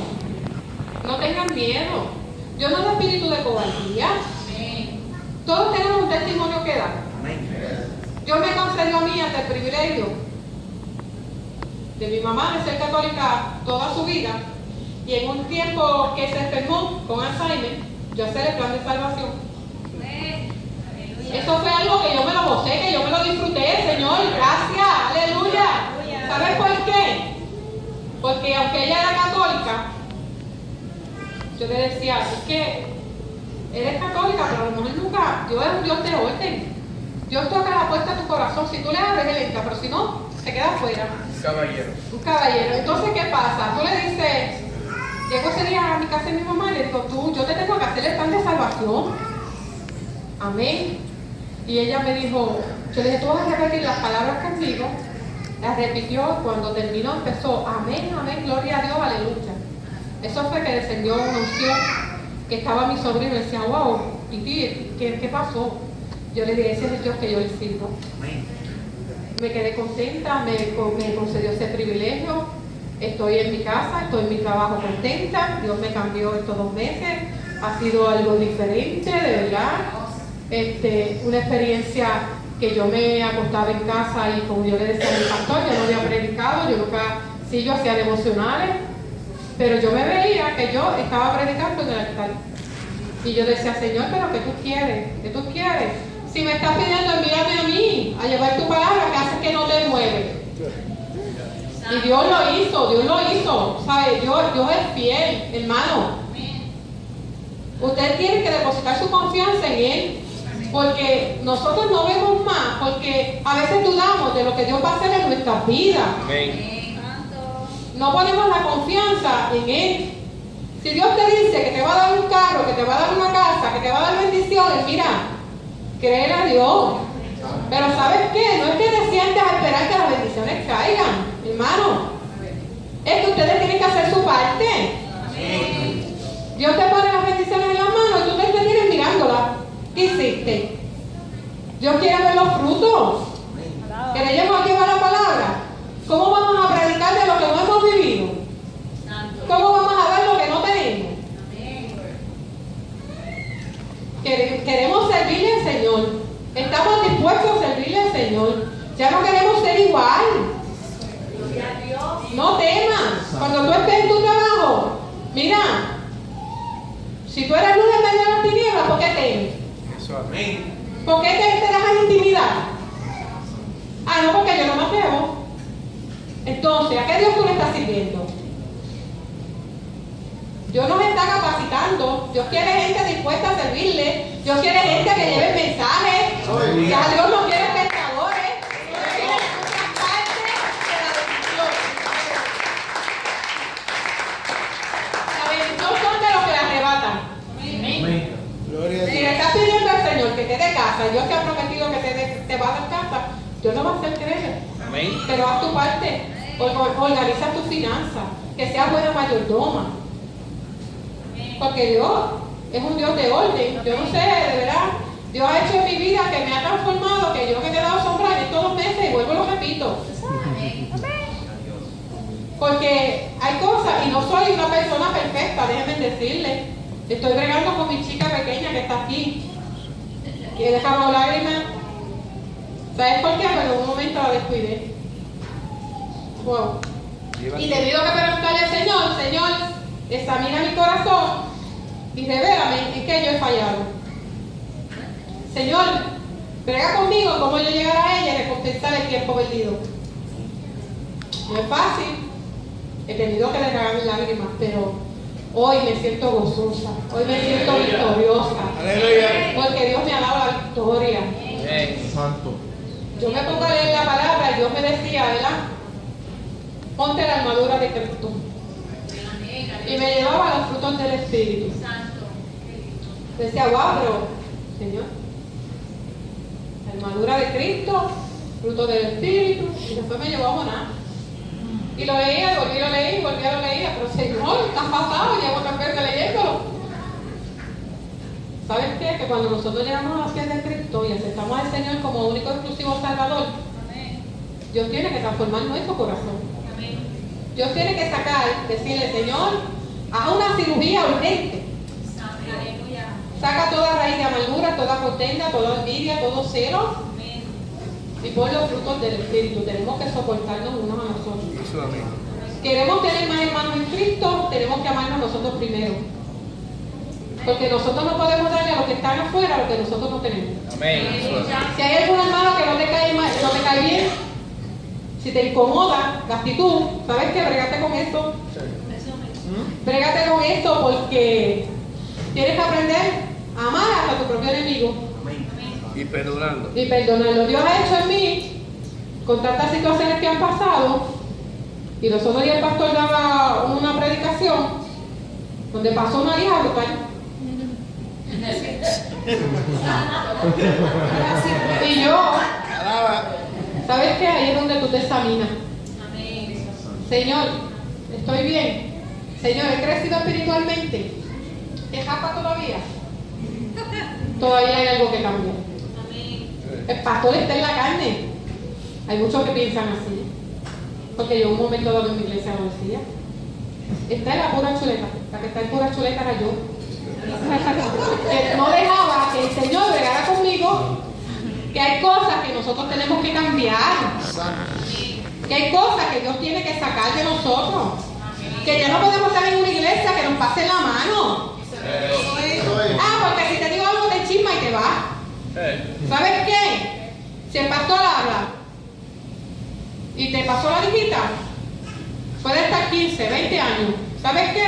No tengan miedo. Yo no doy espíritu de cobardía. Todos tenemos un testimonio que dar. Dios me concedió a mí hasta el privilegio de mi mamá de ser católica toda su vida, y en un tiempo que se enfermó con Alzheimer, yo hacer el plan de salvación. Eso fue algo que yo me lo gocé, que yo me lo disfruté, Señor, gracias, aleluya. ¿Sabes por qué? Porque aunque ella era católica, yo le decía, es que eres católica, pero a lo mejor nunca, Dios es un Dios de orden. Dios toca la puerta a tu corazón, si tú le abres, Él entra, pero si no, se queda afuera.
Un caballero.
Un caballero. Entonces, ¿qué pasa? Tú le dices, llego ese día a mi casa de mi mamá y le digo, yo te tengo que hacer el plan de salvación. Amén. Y ella me dijo, yo le dije, tú vas a repetir las palabras conmigo. Las repitió, cuando terminó empezó, amén, amén, gloria a Dios, aleluya. Eso fue que descendió una unción, que estaba mi sobrino y decía, wow, Titi, ¿qué pasó? Yo le dije, ese es el Dios que yo le sirvo. Me quedé contenta, me concedió ese privilegio. Estoy en mi casa, estoy en mi trabajo contenta. Dios me cambió estos 2 meses. Ha sido algo diferente, de verdad. Una experiencia que yo me acostaba en casa y como yo le decía a mi pastor, yo no había predicado, yo nunca, sí, yo hacía devocionales, pero yo me veía que yo estaba predicando en el altar. Y yo decía, Señor, pero ¿qué tú quieres? ¿Qué tú quieres? Si me estás pidiendo, envíame a mí a llevar tu palabra, que hace que no te mueves. Y Dios lo hizo, ¿sabe? Dios es fiel, hermano. Usted tiene que depositar su confianza en Él, porque nosotros no vemos más, porque a veces dudamos de lo que Dios va a hacer en nuestras vidas. No ponemos la confianza en Él. Si Dios te dice que te va a dar un carro, que te va a dar una casa, que te va a dar bendiciones, mira, créele a Dios. Pero ¿sabes qué? No es que te sientes a esperar que las bendiciones caigan, hermano. Es que ustedes tienen que hacer su parte. Dios te pone las bendiciones en las manos y tú te tienes mirándolas. ¿Qué hiciste? Dios quiere ver los frutos. ¿Queremos llevar la palabra? ¿Cómo vamos a predicar de lo que no hemos vivido? ¿Cómo vamos a dar lo que no tenemos? Queremos servirle al Señor. Estamos dispuestos a servirle al Señor. Ya no queremos ser igual. No temas. Cuando tú estés en tu trabajo, mira, si tú eres luz en medio de las tinieblas, ¿por qué temes?
Eso, amén.
¿Por qué te dejas intimidar? Ah, no, porque yo no me atrevo. Entonces, ¿a qué Dios tú le estás sirviendo? Dios nos está capacitando. Dios quiere gente dispuesta a servirle. Dios quiere gente que lleve mensajes. Ya Dios no quiere pescadores. Dios quiere que tú seas parte de la bendición. La bendición son de los que la arrebatan.
Amén. Gloria a
Si
Dios.
le estás pidiendo al Señor que te dé casa, Dios te ha prometido que te va a dar casa, Dios no va a hacer creer.
Amén.
Pero haz tu parte. Organiza tus finanzas. Que seas buena mayordoma. Porque Dios es un Dios de orden. Yo no sé, de verdad, Dios ha hecho en mi vida que me ha transformado, que yo me he quedado asombrada en estos 2 meses y vuelvo y lo repito. Porque hay cosas, y no soy una persona perfecta, déjenme decirle. Estoy bregando con mi chica pequeña que está aquí, que he dejado lágrimas. ¿Sabes por qué? Pero en un momento la descuidé. Wow. Y debido a que preguntarle al Señor, Señor, examina mi corazón y revélame en qué yo he fallado. Señor, brega conmigo cómo yo llegar a ella y recompensar el tiempo perdido. No es fácil. He tenido que derramar lágrimas, pero hoy me siento gozosa, hoy me siento victoriosa.
Aleluya.
Porque Dios me ha dado la victoria.
Santo.
Yo me pongo a leer la palabra y Dios me decía, ¿verdad? Ponte la armadura de Cristo. Y me llevaba a los frutos del Espíritu. Decía, wow, pero, Señor, la armadura de Cristo, fruto del Espíritu, y después me llevó a Jonás. Y lo leía, volví a leer, volví a leer, pero Señor, estás pasado, llevo 3 veces leyéndolo. ¿Sabes qué? Que cuando nosotros llegamos a los pies de Cristo y aceptamos al Señor como único exclusivo Salvador, Dios tiene que transformar nuestro corazón. Dios tiene que decirle, Señor, haz una cirugía urgente. Saca toda raíz de amargura, toda contenda, toda envidia, todo celo. Y por los frutos del Espíritu. Tenemos que soportarnos unos a nosotros. Queremos tener más hermanos en Cristo, tenemos que amarnos nosotros primero. Porque nosotros no podemos darle a los que están afuera lo que nosotros no tenemos.
Amén.
Si hay algún hermano que no te cae mal, no te cae bien, si te incomoda la actitud, ¿sabes qué? Brégate con esto. Brégate con esto porque tienes que aprender a amar hasta tu propio enemigo.
Y perdonarlo.
Y perdonarlo. Dios ha hecho en mí, con tantas situaciones que han pasado, y los otros días el pastor daba una predicación donde pasó una hija brutal. Y yo, ¿sabes qué? Ahí es donde tú te examinas. Señor, estoy bien. Señor, he crecido espiritualmente. ¿Te japa todavía? Todavía hay algo que cambiar. El pastor está en la carne. Hay muchos que piensan así. Porque yo un momento dado en mi iglesia lo decía. Está en la pura chuleta. La que está en pura chuleta era yo. Que no dejaba que el Señor bregara conmigo. Que hay cosas que nosotros tenemos que cambiar. Que hay cosas que Dios tiene que sacar de nosotros. Que ya no podemos estar en una iglesia que nos pase la mano. Porque si te digo algo te chisma y te vas. ¿Sabes qué? Si el pastor habla y te pasó la hijita, puede estar 15, 20 años. ¿Sabes qué?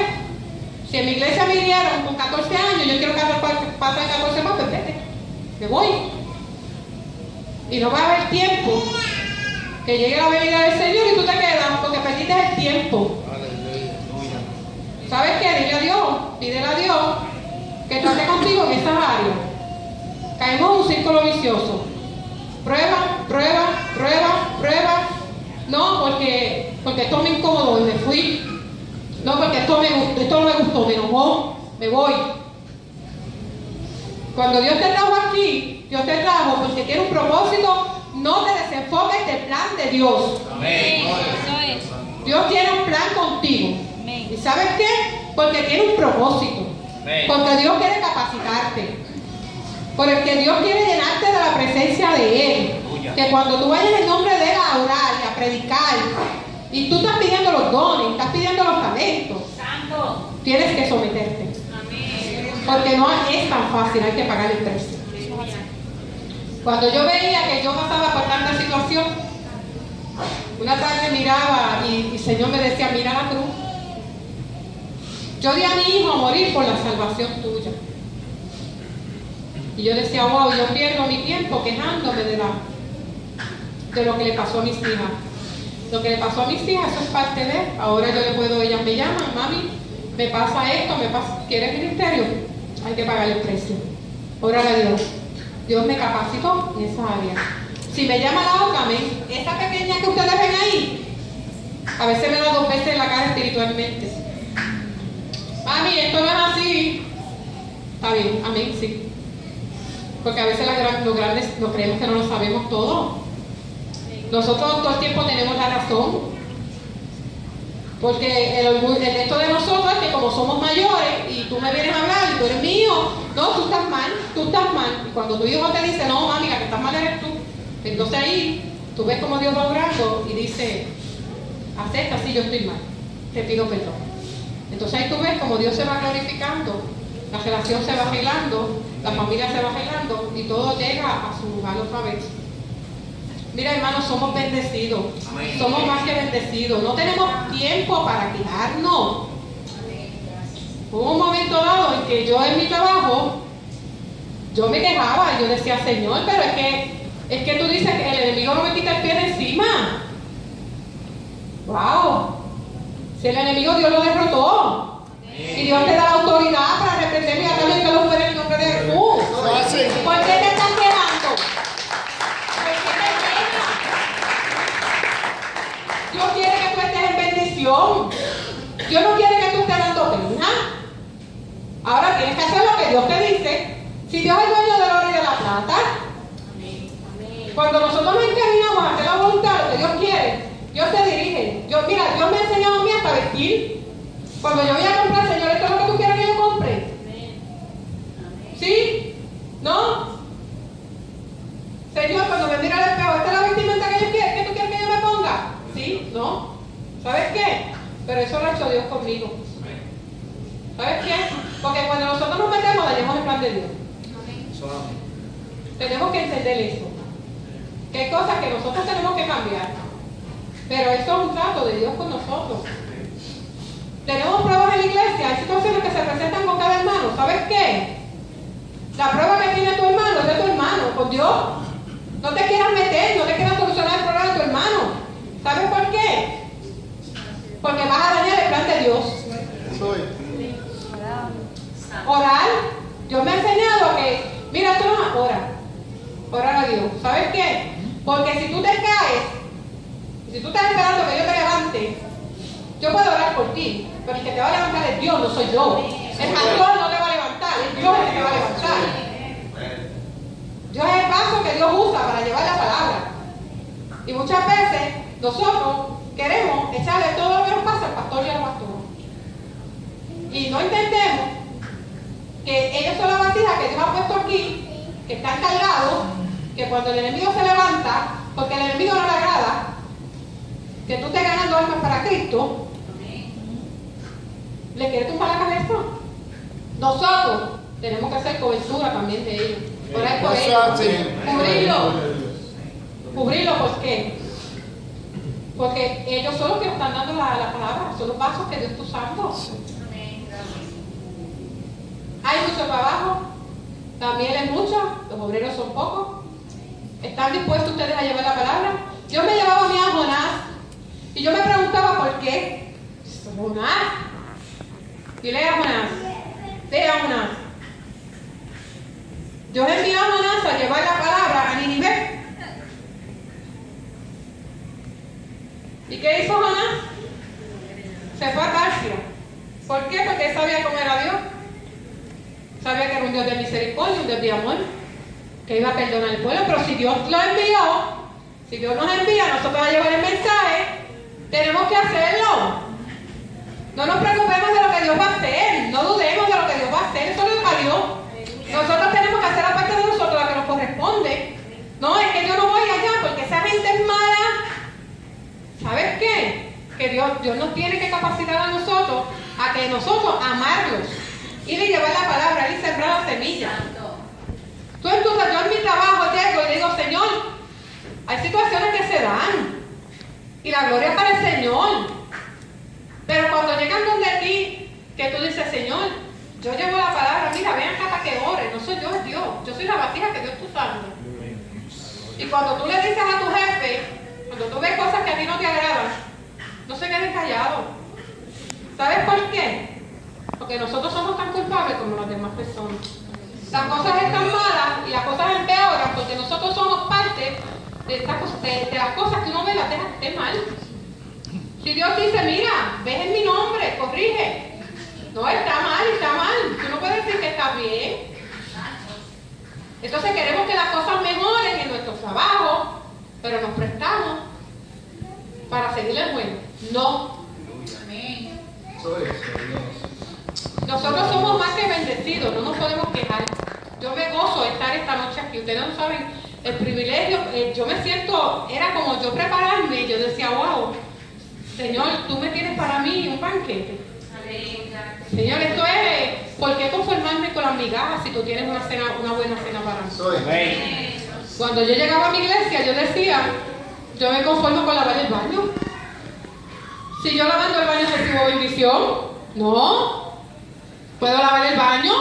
Si en mi iglesia me dieron con 14 años, yo quiero pasar 14 más, pues vete. Me voy. Y no va a haber tiempo que llegue la venida del Señor y tú te quedas porque perdiste el tiempo. ¿Sabes qué? Dile a Dios, pídele a Dios que trate contigo en esas áreas. Caemos en un círculo vicioso. Prueba, prueba, prueba, prueba. No, porque esto me incomodó y me fui. No, porque esto no me gustó, me enojó, me voy. Cuando Dios te trajo aquí, Dios te trajo porque tiene un propósito. No te desenfoques del plan de Dios.
Amén.
Dios tiene un plan contigo. ¿Y sabes qué? Porque tiene un propósito. Porque Dios quiere capacitarte. Porque Dios quiere llenarte de la presencia de Él. Que cuando tú vayas en nombre de Él a orar y a predicar, y tú estás pidiendo los dones, estás pidiendo los talentos, tienes que someterte. Porque no es tan fácil, hay que pagar el precio. Cuando yo veía que yo pasaba por tanta situación, una tarde miraba y el Señor me decía, mira la cruz. Yo di a mi hijo a morir por la salvación tuya. Y yo decía, wow, yo pierdo mi tiempo quejándome de lo que le pasó a mis hijas. Lo que le pasó a mis hijas, eso es parte de. Ahora yo le puedo, ellas me llaman, mami, me pasa esto, ¿quieres ministerio? Hay que pagar el precio. Órale a Dios. Dios me capacitó en esa área. Si me llama la otra, esa pequeña que ustedes ven ahí, a veces me da 2 veces en la cara espiritualmente. Mami, esto no es así. Está bien, amén, sí. Porque a veces los grandes nos creemos que no lo sabemos todo. Nosotros todo el tiempo tenemos la razón. Porque el resto de nosotros es que como somos mayores y tú me vienes a hablar y tú eres mío, no, tú estás mal. Y cuando tu hijo te dice, no, mami, la que estás mal eres tú. Entonces ahí tú ves como Dios va orando y dice, acepta, sí, yo estoy mal, te pido perdón. Entonces ahí tú ves como Dios se va glorificando, la relación se va arreglando, la familia se va arreglando y todo llega a su lugar otra vez. Mira, hermanos, somos bendecidos. Amén. Somos más que bendecidos. No tenemos tiempo para quejarnos. Hubo un momento dado en que yo en mi trabajo, yo me quejaba y yo decía, Señor, pero es que tú dices que el enemigo no me quita el pie de encima. ¡Wow! Si el enemigo Dios lo derrotó. Y Dios te da la autoridad para reprenderlo y hacerle que lo fuera en el nombre de Jesús. ¿Por qué te estás quejando? Dios quiere que tú estés en bendición. Dios no quiere que tú estés dando pena. Ahora tienes que hacer lo que Dios te dice. Si Dios es dueño del oro y de la plata, cuando nosotros nos encaminamos a hacer la voluntad, lo que Dios quiere, Dios te dirige. Dios me ha enseñado a mí hasta vestir. Cuando yo voy a comprar, Señor, ¿esto es lo que tú quieres que yo compre? ¿Sí? ¿No? Señor, cuando me mira al espejo, ¿esta es la vestimenta que tú quieres que yo me ponga? ¿Sí? ¿No? ¿Sabes qué? Pero eso lo ha hecho Dios conmigo. ¿Sabes qué? Porque cuando nosotros nos metemos, dañamos el plan de Dios. Tenemos que entender eso. Que hay cosas que nosotros tenemos que cambiar. Pero eso es un trato de Dios con nosotros. Tenemos pruebas en la iglesia, hay situaciones que se presentan con cada hermano. ¿Sabes qué? La prueba que tiene tu hermano es de tu hermano, con Dios. No te quieras meter, no te quieras solucionar el problema de tu hermano. ¿Sabes por qué? Porque vas a dañar el plan de Dios. Orar. Dios me ha enseñado que, mira, tú no orar a Dios. ¿Sabes qué? Porque si tú te caes, si tú estás esperando que yo te levante, yo puedo orar por ti, pero el que te va a levantar es Dios, no soy yo. El pastor no te va a levantar, es Dios el que te va a levantar. Dios es el paso que Dios usa para llevar la palabra. Y muchas veces nosotros queremos echarle todo lo que nos pasa al pastor y a la pastora. Y no entendemos que ellos son la vasija que Dios ha puesto aquí, que están cargados, que cuando el enemigo se levanta, porque el enemigo no le agrada que tú estés ganando almas para Cristo, ¿le quieres tumbar la cabeza? Nosotros tenemos que hacer cobertura también de ellos. Orar por ellos. Cubrirlo, ¿por qué? Porque ellos son los que están dando la palabra, son los vasos que Dios está usando. Hay mucho trabajo, también es mucho, los obreros son pocos. ¿Están dispuestos ustedes a llevar la palabra? Yo me llevaba a mí a Jonás y yo me preguntaba por qué. Jonás. Y lea Jonás. Dios envió a Jonás a llevar la palabra a Nínive. ¿Y qué hizo Jonás? Se fue a Tarsia. ¿Por qué? Porque él sabía cómo era Dios. Sabía que era un Dios de misericordia, un Dios de amor, que iba a perdonar al pueblo. Pero si Dios lo envió, si Dios nos envía a nosotros a llevar el mensaje, tenemos que hacerlo. No nos preocupemos de lo que Dios va a hacer, no dudemos de lo que Dios va a hacer, eso lo deja Dios. Nosotros tenemos que hacer la parte de nosotros, la que nos corresponde. No, es que yo no voy allá porque esa gente es mala. ¿Sabes qué? Que Dios nos tiene que capacitar a nosotros, a que nosotros amarlos, ir y llevar la palabra, ir y sembrar la semilla. Yo en mi trabajo llego y digo, Señor, hay situaciones que se dan y la gloria para el Señor. Pero cuando llegan donde ti, que tú dices, Señor, yo llevo la palabra, mira, ven acá para que ore, no soy yo, es Dios. Yo soy la vasija que Dios está usando. Y cuando tú le dices a tu jefe, cuando tú ves cosas que a ti no te agradan, no se queden callados. ¿Sabes por qué? Porque nosotros somos tan culpables como las demás personas. Las cosas están malas y las cosas empeoran porque nosotros somos parte de las cosas que uno ve, las deja que esté mal. Si Dios dice, mira, ves en mi nombre, corrige. No, está mal. Tú no puedes decir que está bien. Entonces queremos que las cosas mejoren en nuestro trabajo, pero nos prestamos para seguir el juego. No. estar esta noche aquí. Ustedes no saben el privilegio. Yo me siento, era como yo prepararme. Yo decía, wow, Señor, tú me tienes para mí un banquete. Señor, esto es, ¿por qué conformarme con las migajas si tú tienes una buena cena para mí? Cuando yo llegaba a mi iglesia, yo decía, yo me conformo con lavar el baño. Si yo lavando el baño recibo bendición, no. Puedo lavar el baño,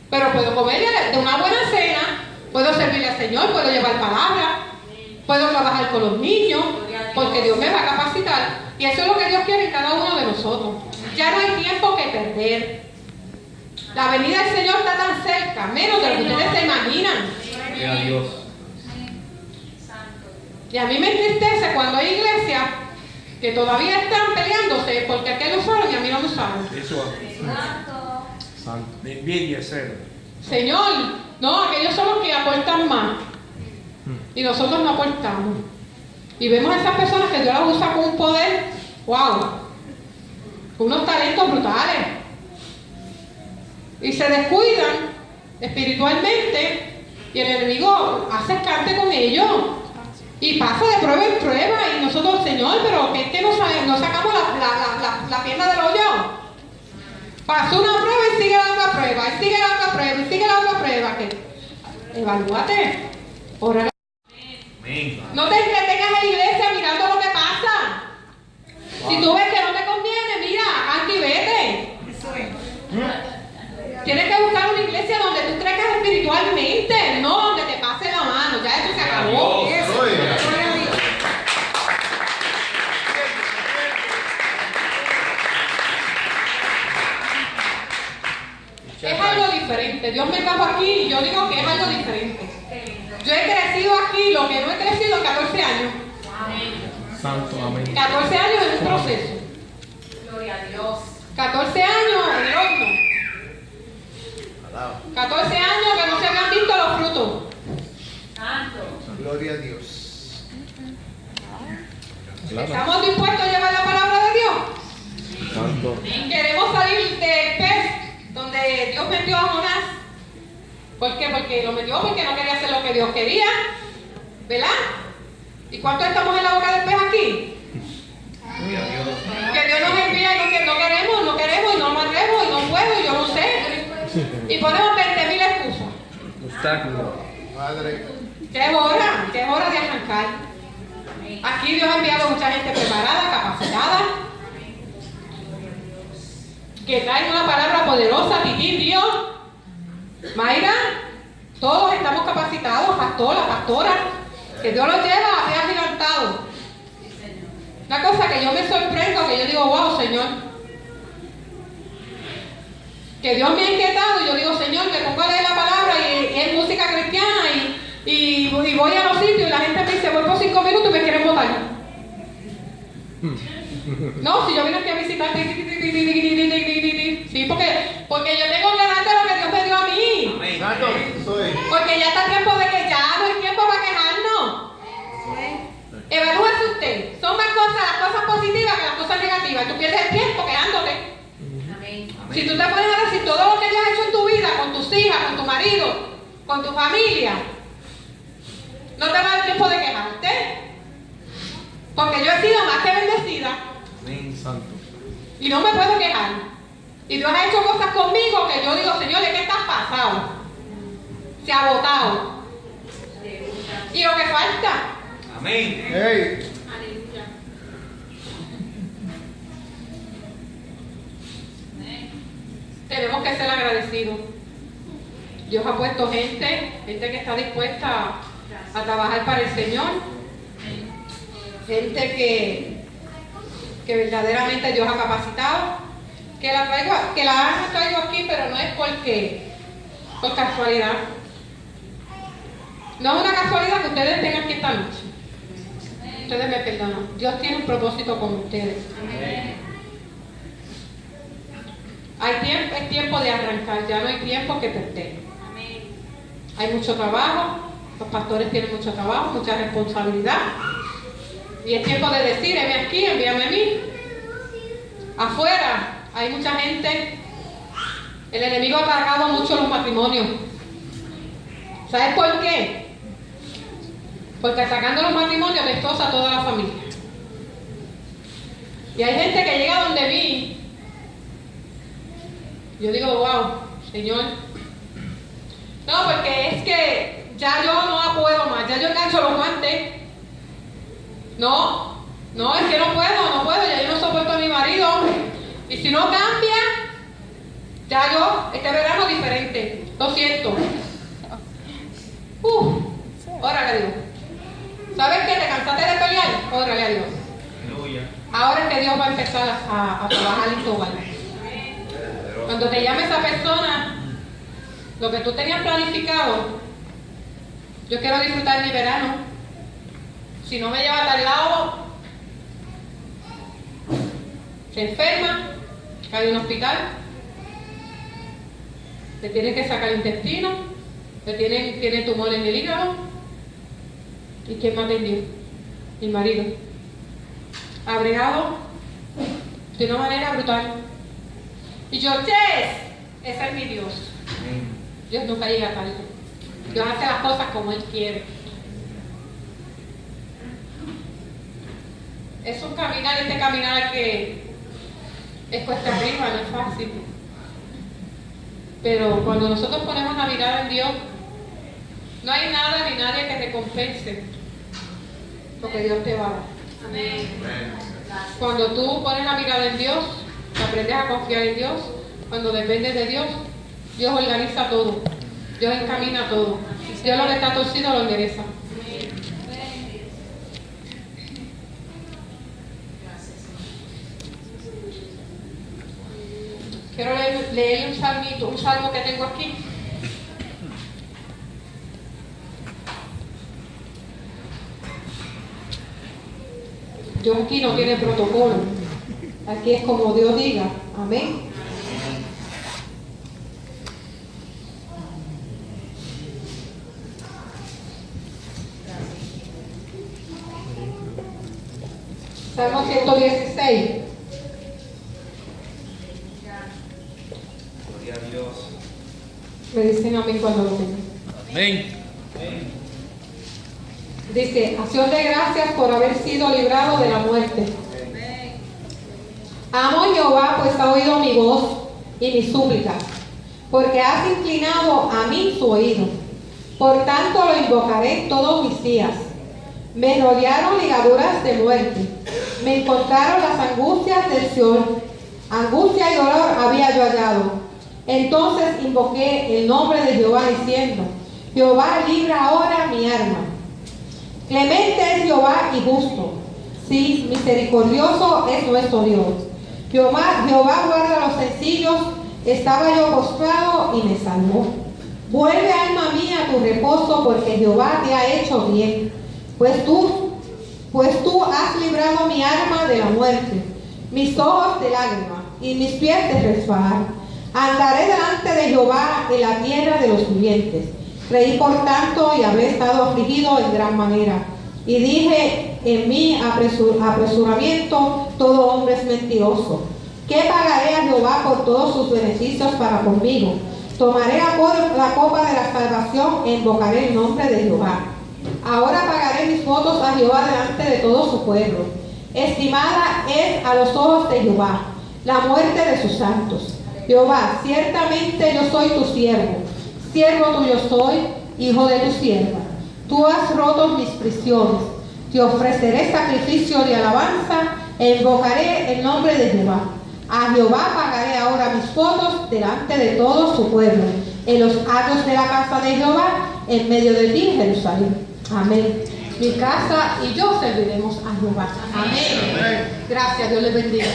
pero puedo comer de una buena cena, puedo servirle al Señor, puedo llevar palabra, puedo trabajar con los niños, porque Dios me va a capacitar. Y eso es lo que Dios quiere en cada uno de nosotros. Ya no hay tiempo que perder. La venida del Señor está tan cerca, menos de lo que ustedes se imaginan.
Gloria a Dios.
Y a mí me entristece cuando hay iglesias que todavía están peleándose porque aquel lo usaron y a mí no lo usaron.
Eso. Santo. De envidia cero.
Señor, no, aquellos son los que aportan más. Y nosotros no aportamos. Y vemos a esas personas que Dios las usa con un poder, wow, con unos talentos brutales. Y se descuidan espiritualmente y el enemigo hace escarte con ellos. Y pasa de prueba en prueba y nosotros, Señor, pero ¿qué es que no sacamos la pierna del hoyo? Pasó una prueba y sigue la otra prueba, y sigue la otra prueba, y sigue la otra prueba. Evalúate. Ora. No te entretengas en la iglesia mirando lo que pasa. Si tú ves que no te conviene, mira, aquí vete. Tienes que buscar una iglesia donde tú crezcas espiritualmente, no donde te pase la mano. Ya eso se acabó. Es algo diferente. Dios me trajo aquí y yo digo que es algo diferente. Yo he crecido aquí, lo que no he crecido en 14 años.
Santo, amén.
14 años en un proceso.
Gloria a Dios.
14 años en el horno. 14 años que no se habían visto los frutos.
Santo.
Gloria a Dios.
¿Estamos dispuestos a llevar la palabra de Dios?
Santo.
Queremos salir del pez donde Dios metió a Jonás. ¿Por qué? Porque lo metió porque no quería hacer lo que Dios quería. ¿Verdad? ¿Y cuánto estamos en la boca del pez aquí? Que Dios nos envía y no queremos y no nos atrevemos y no puedo y yo no sé. Y ponemos 20.000 excusas.
Obstáculo.
Padre.
Que es hora de arrancar. Aquí Dios ha enviado mucha gente preparada, capacitada, que trae una palabra poderosa, Titi, Dios. Mayra, todos estamos capacitados, pastora, que Dios los lleva a ser agigantados. Una cosa que yo me sorprendo, que yo digo, wow, Señor. Que Dios me ha inquietado y yo digo, Señor, me pongo a leer la palabra y es música cristiana y voy a los sitios y la gente me dice, voy por 5 minutos y me quieren votar. No, si yo vine aquí a visitar, sí, porque yo tengo que darte lo que Dios me dio a mí.
Santo, soy.
Porque ya está el tiempo de que ya no hay tiempo para quejarnos. Evalúese usted. Son más cosas las cosas positivas que las cosas negativas. Tú pierdes el tiempo quejándote.
Amén.
Si tú te pones a decir todo lo que Dios ha hecho en tu vida, con tus hijas, con tu marido, con tu familia, no te va a dar tiempo de quejarte. Porque yo he sido más que bendecida.
Amén, Santo.
Y no me puedo quejar. Y Dios ha hecho cosas conmigo que yo digo, Señor, ¿de qué estás pasado? Se ha agotado. Y lo que falta.
Amén.
Hey.
Aleluya. Tenemos que ser agradecidos. Dios ha puesto gente que está dispuesta a trabajar para el Señor. Gente que verdaderamente Dios ha capacitado. Que la han traído aquí, pero no es por casualidad. No es una casualidad que ustedes estén aquí esta noche. Ustedes me perdonan. Dios tiene un propósito con ustedes. Es tiempo de arrancar, ya no hay tiempo que perder. Hay mucho trabajo, los pastores tienen mucho trabajo, mucha responsabilidad. Y es tiempo de decir, heme aquí, envíame a mí. Afuera hay mucha gente. El enemigo ha cargado mucho los matrimonios. ¿Sabes por qué? Porque atacando los matrimonios destroza a toda la familia. Y hay gente que llega donde vi. Yo digo, wow, Señor. No, porque es que ya yo no puedo más, ya yo engancho los guantes. No, es que no puedo, ya yo no soporto a mi marido. Y si no cambia, ya yo, este verano diferente. Lo siento. Órale a Dios. ¿Sabes qué? ¿Te cansaste de pelear? Órale a Dios. Ahora es que Dios va a empezar a trabajar en tu alma. Cuando te llame esa persona, lo que tú tenías planificado, yo quiero disfrutar mi verano. Si no me lleva a tal lado, se enferma, cae en un hospital, le tienen que sacar el intestino, tiene tumor en el hígado. ¿Y quién me atendió? Mi marido. Abregado de una manera brutal. Y yo, ese es mi Dios. Dios nunca llega tarde. Dios hace las cosas como Él quiere. Es un caminar, este caminar que es cuesta arriba, no es fácil. Pero cuando nosotros ponemos la mirada en Dios, no hay nada ni nadie que recompense lo que Dios te va a dar.
Amén.
Cuando tú pones la mirada en Dios, aprendes a confiar en Dios, cuando dependes de Dios, Dios organiza todo, Dios encamina todo. Dios lo que está torcido lo endereza. Quiero leer un salmo que tengo aquí. Dios aquí no tiene protocolo. Aquí es como Dios diga. Amén. Salmo 116.
Gloria a Dios.
Me dicen amén cuando lo tengan.
Amén.
Dice, acción de gracias por haber sido librado de la muerte. Amo a Jehová, pues ha oído mi voz y mis súplicas, porque has inclinado a mí su oído. Por tanto lo invocaré todos mis días. Me rodearon ligaduras de muerte, me encontraron las angustias del Seol. Angustia y dolor había yo hallado. Entonces invoqué el nombre de Jehová diciendo, Jehová, libra ahora mi alma. Clemente es Jehová y justo. Sí, misericordioso es nuestro Dios. Jehová guarda a los sencillos. Estaba yo postrado y me salvó. Vuelve, alma mía, a tu reposo, porque Jehová te ha hecho bien. Pues tú has librado mi alma de la muerte, mis ojos de lágrimas y mis pies de resbalar. Andaré delante de Jehová en la tierra de los vivientes. Creí por tanto y habré estado afligido en gran manera. Y dije en mi apresuramiento, todo hombre es mentiroso. ¿Qué pagaré a Jehová por todos sus beneficios para conmigo? Tomaré la copa de la salvación e invocaré el nombre de Jehová. Ahora pagaré mis votos a Jehová delante de todo su pueblo. Estimada es a los ojos de Jehová la muerte de sus santos. Jehová, ciertamente yo soy tu siervo. Siervo tuyo soy, hijo de tu sierva. Tú has roto mis prisiones. Te ofreceré sacrificio de alabanza e invocaré el nombre de Jehová. A Jehová pagaré ahora mis votos delante de todo su pueblo, en los atrios de la casa de Jehová, en medio de ti, Jerusalén. Amén. Mi casa y yo serviremos a Jehová. Amén. Gracias, Dios les bendiga.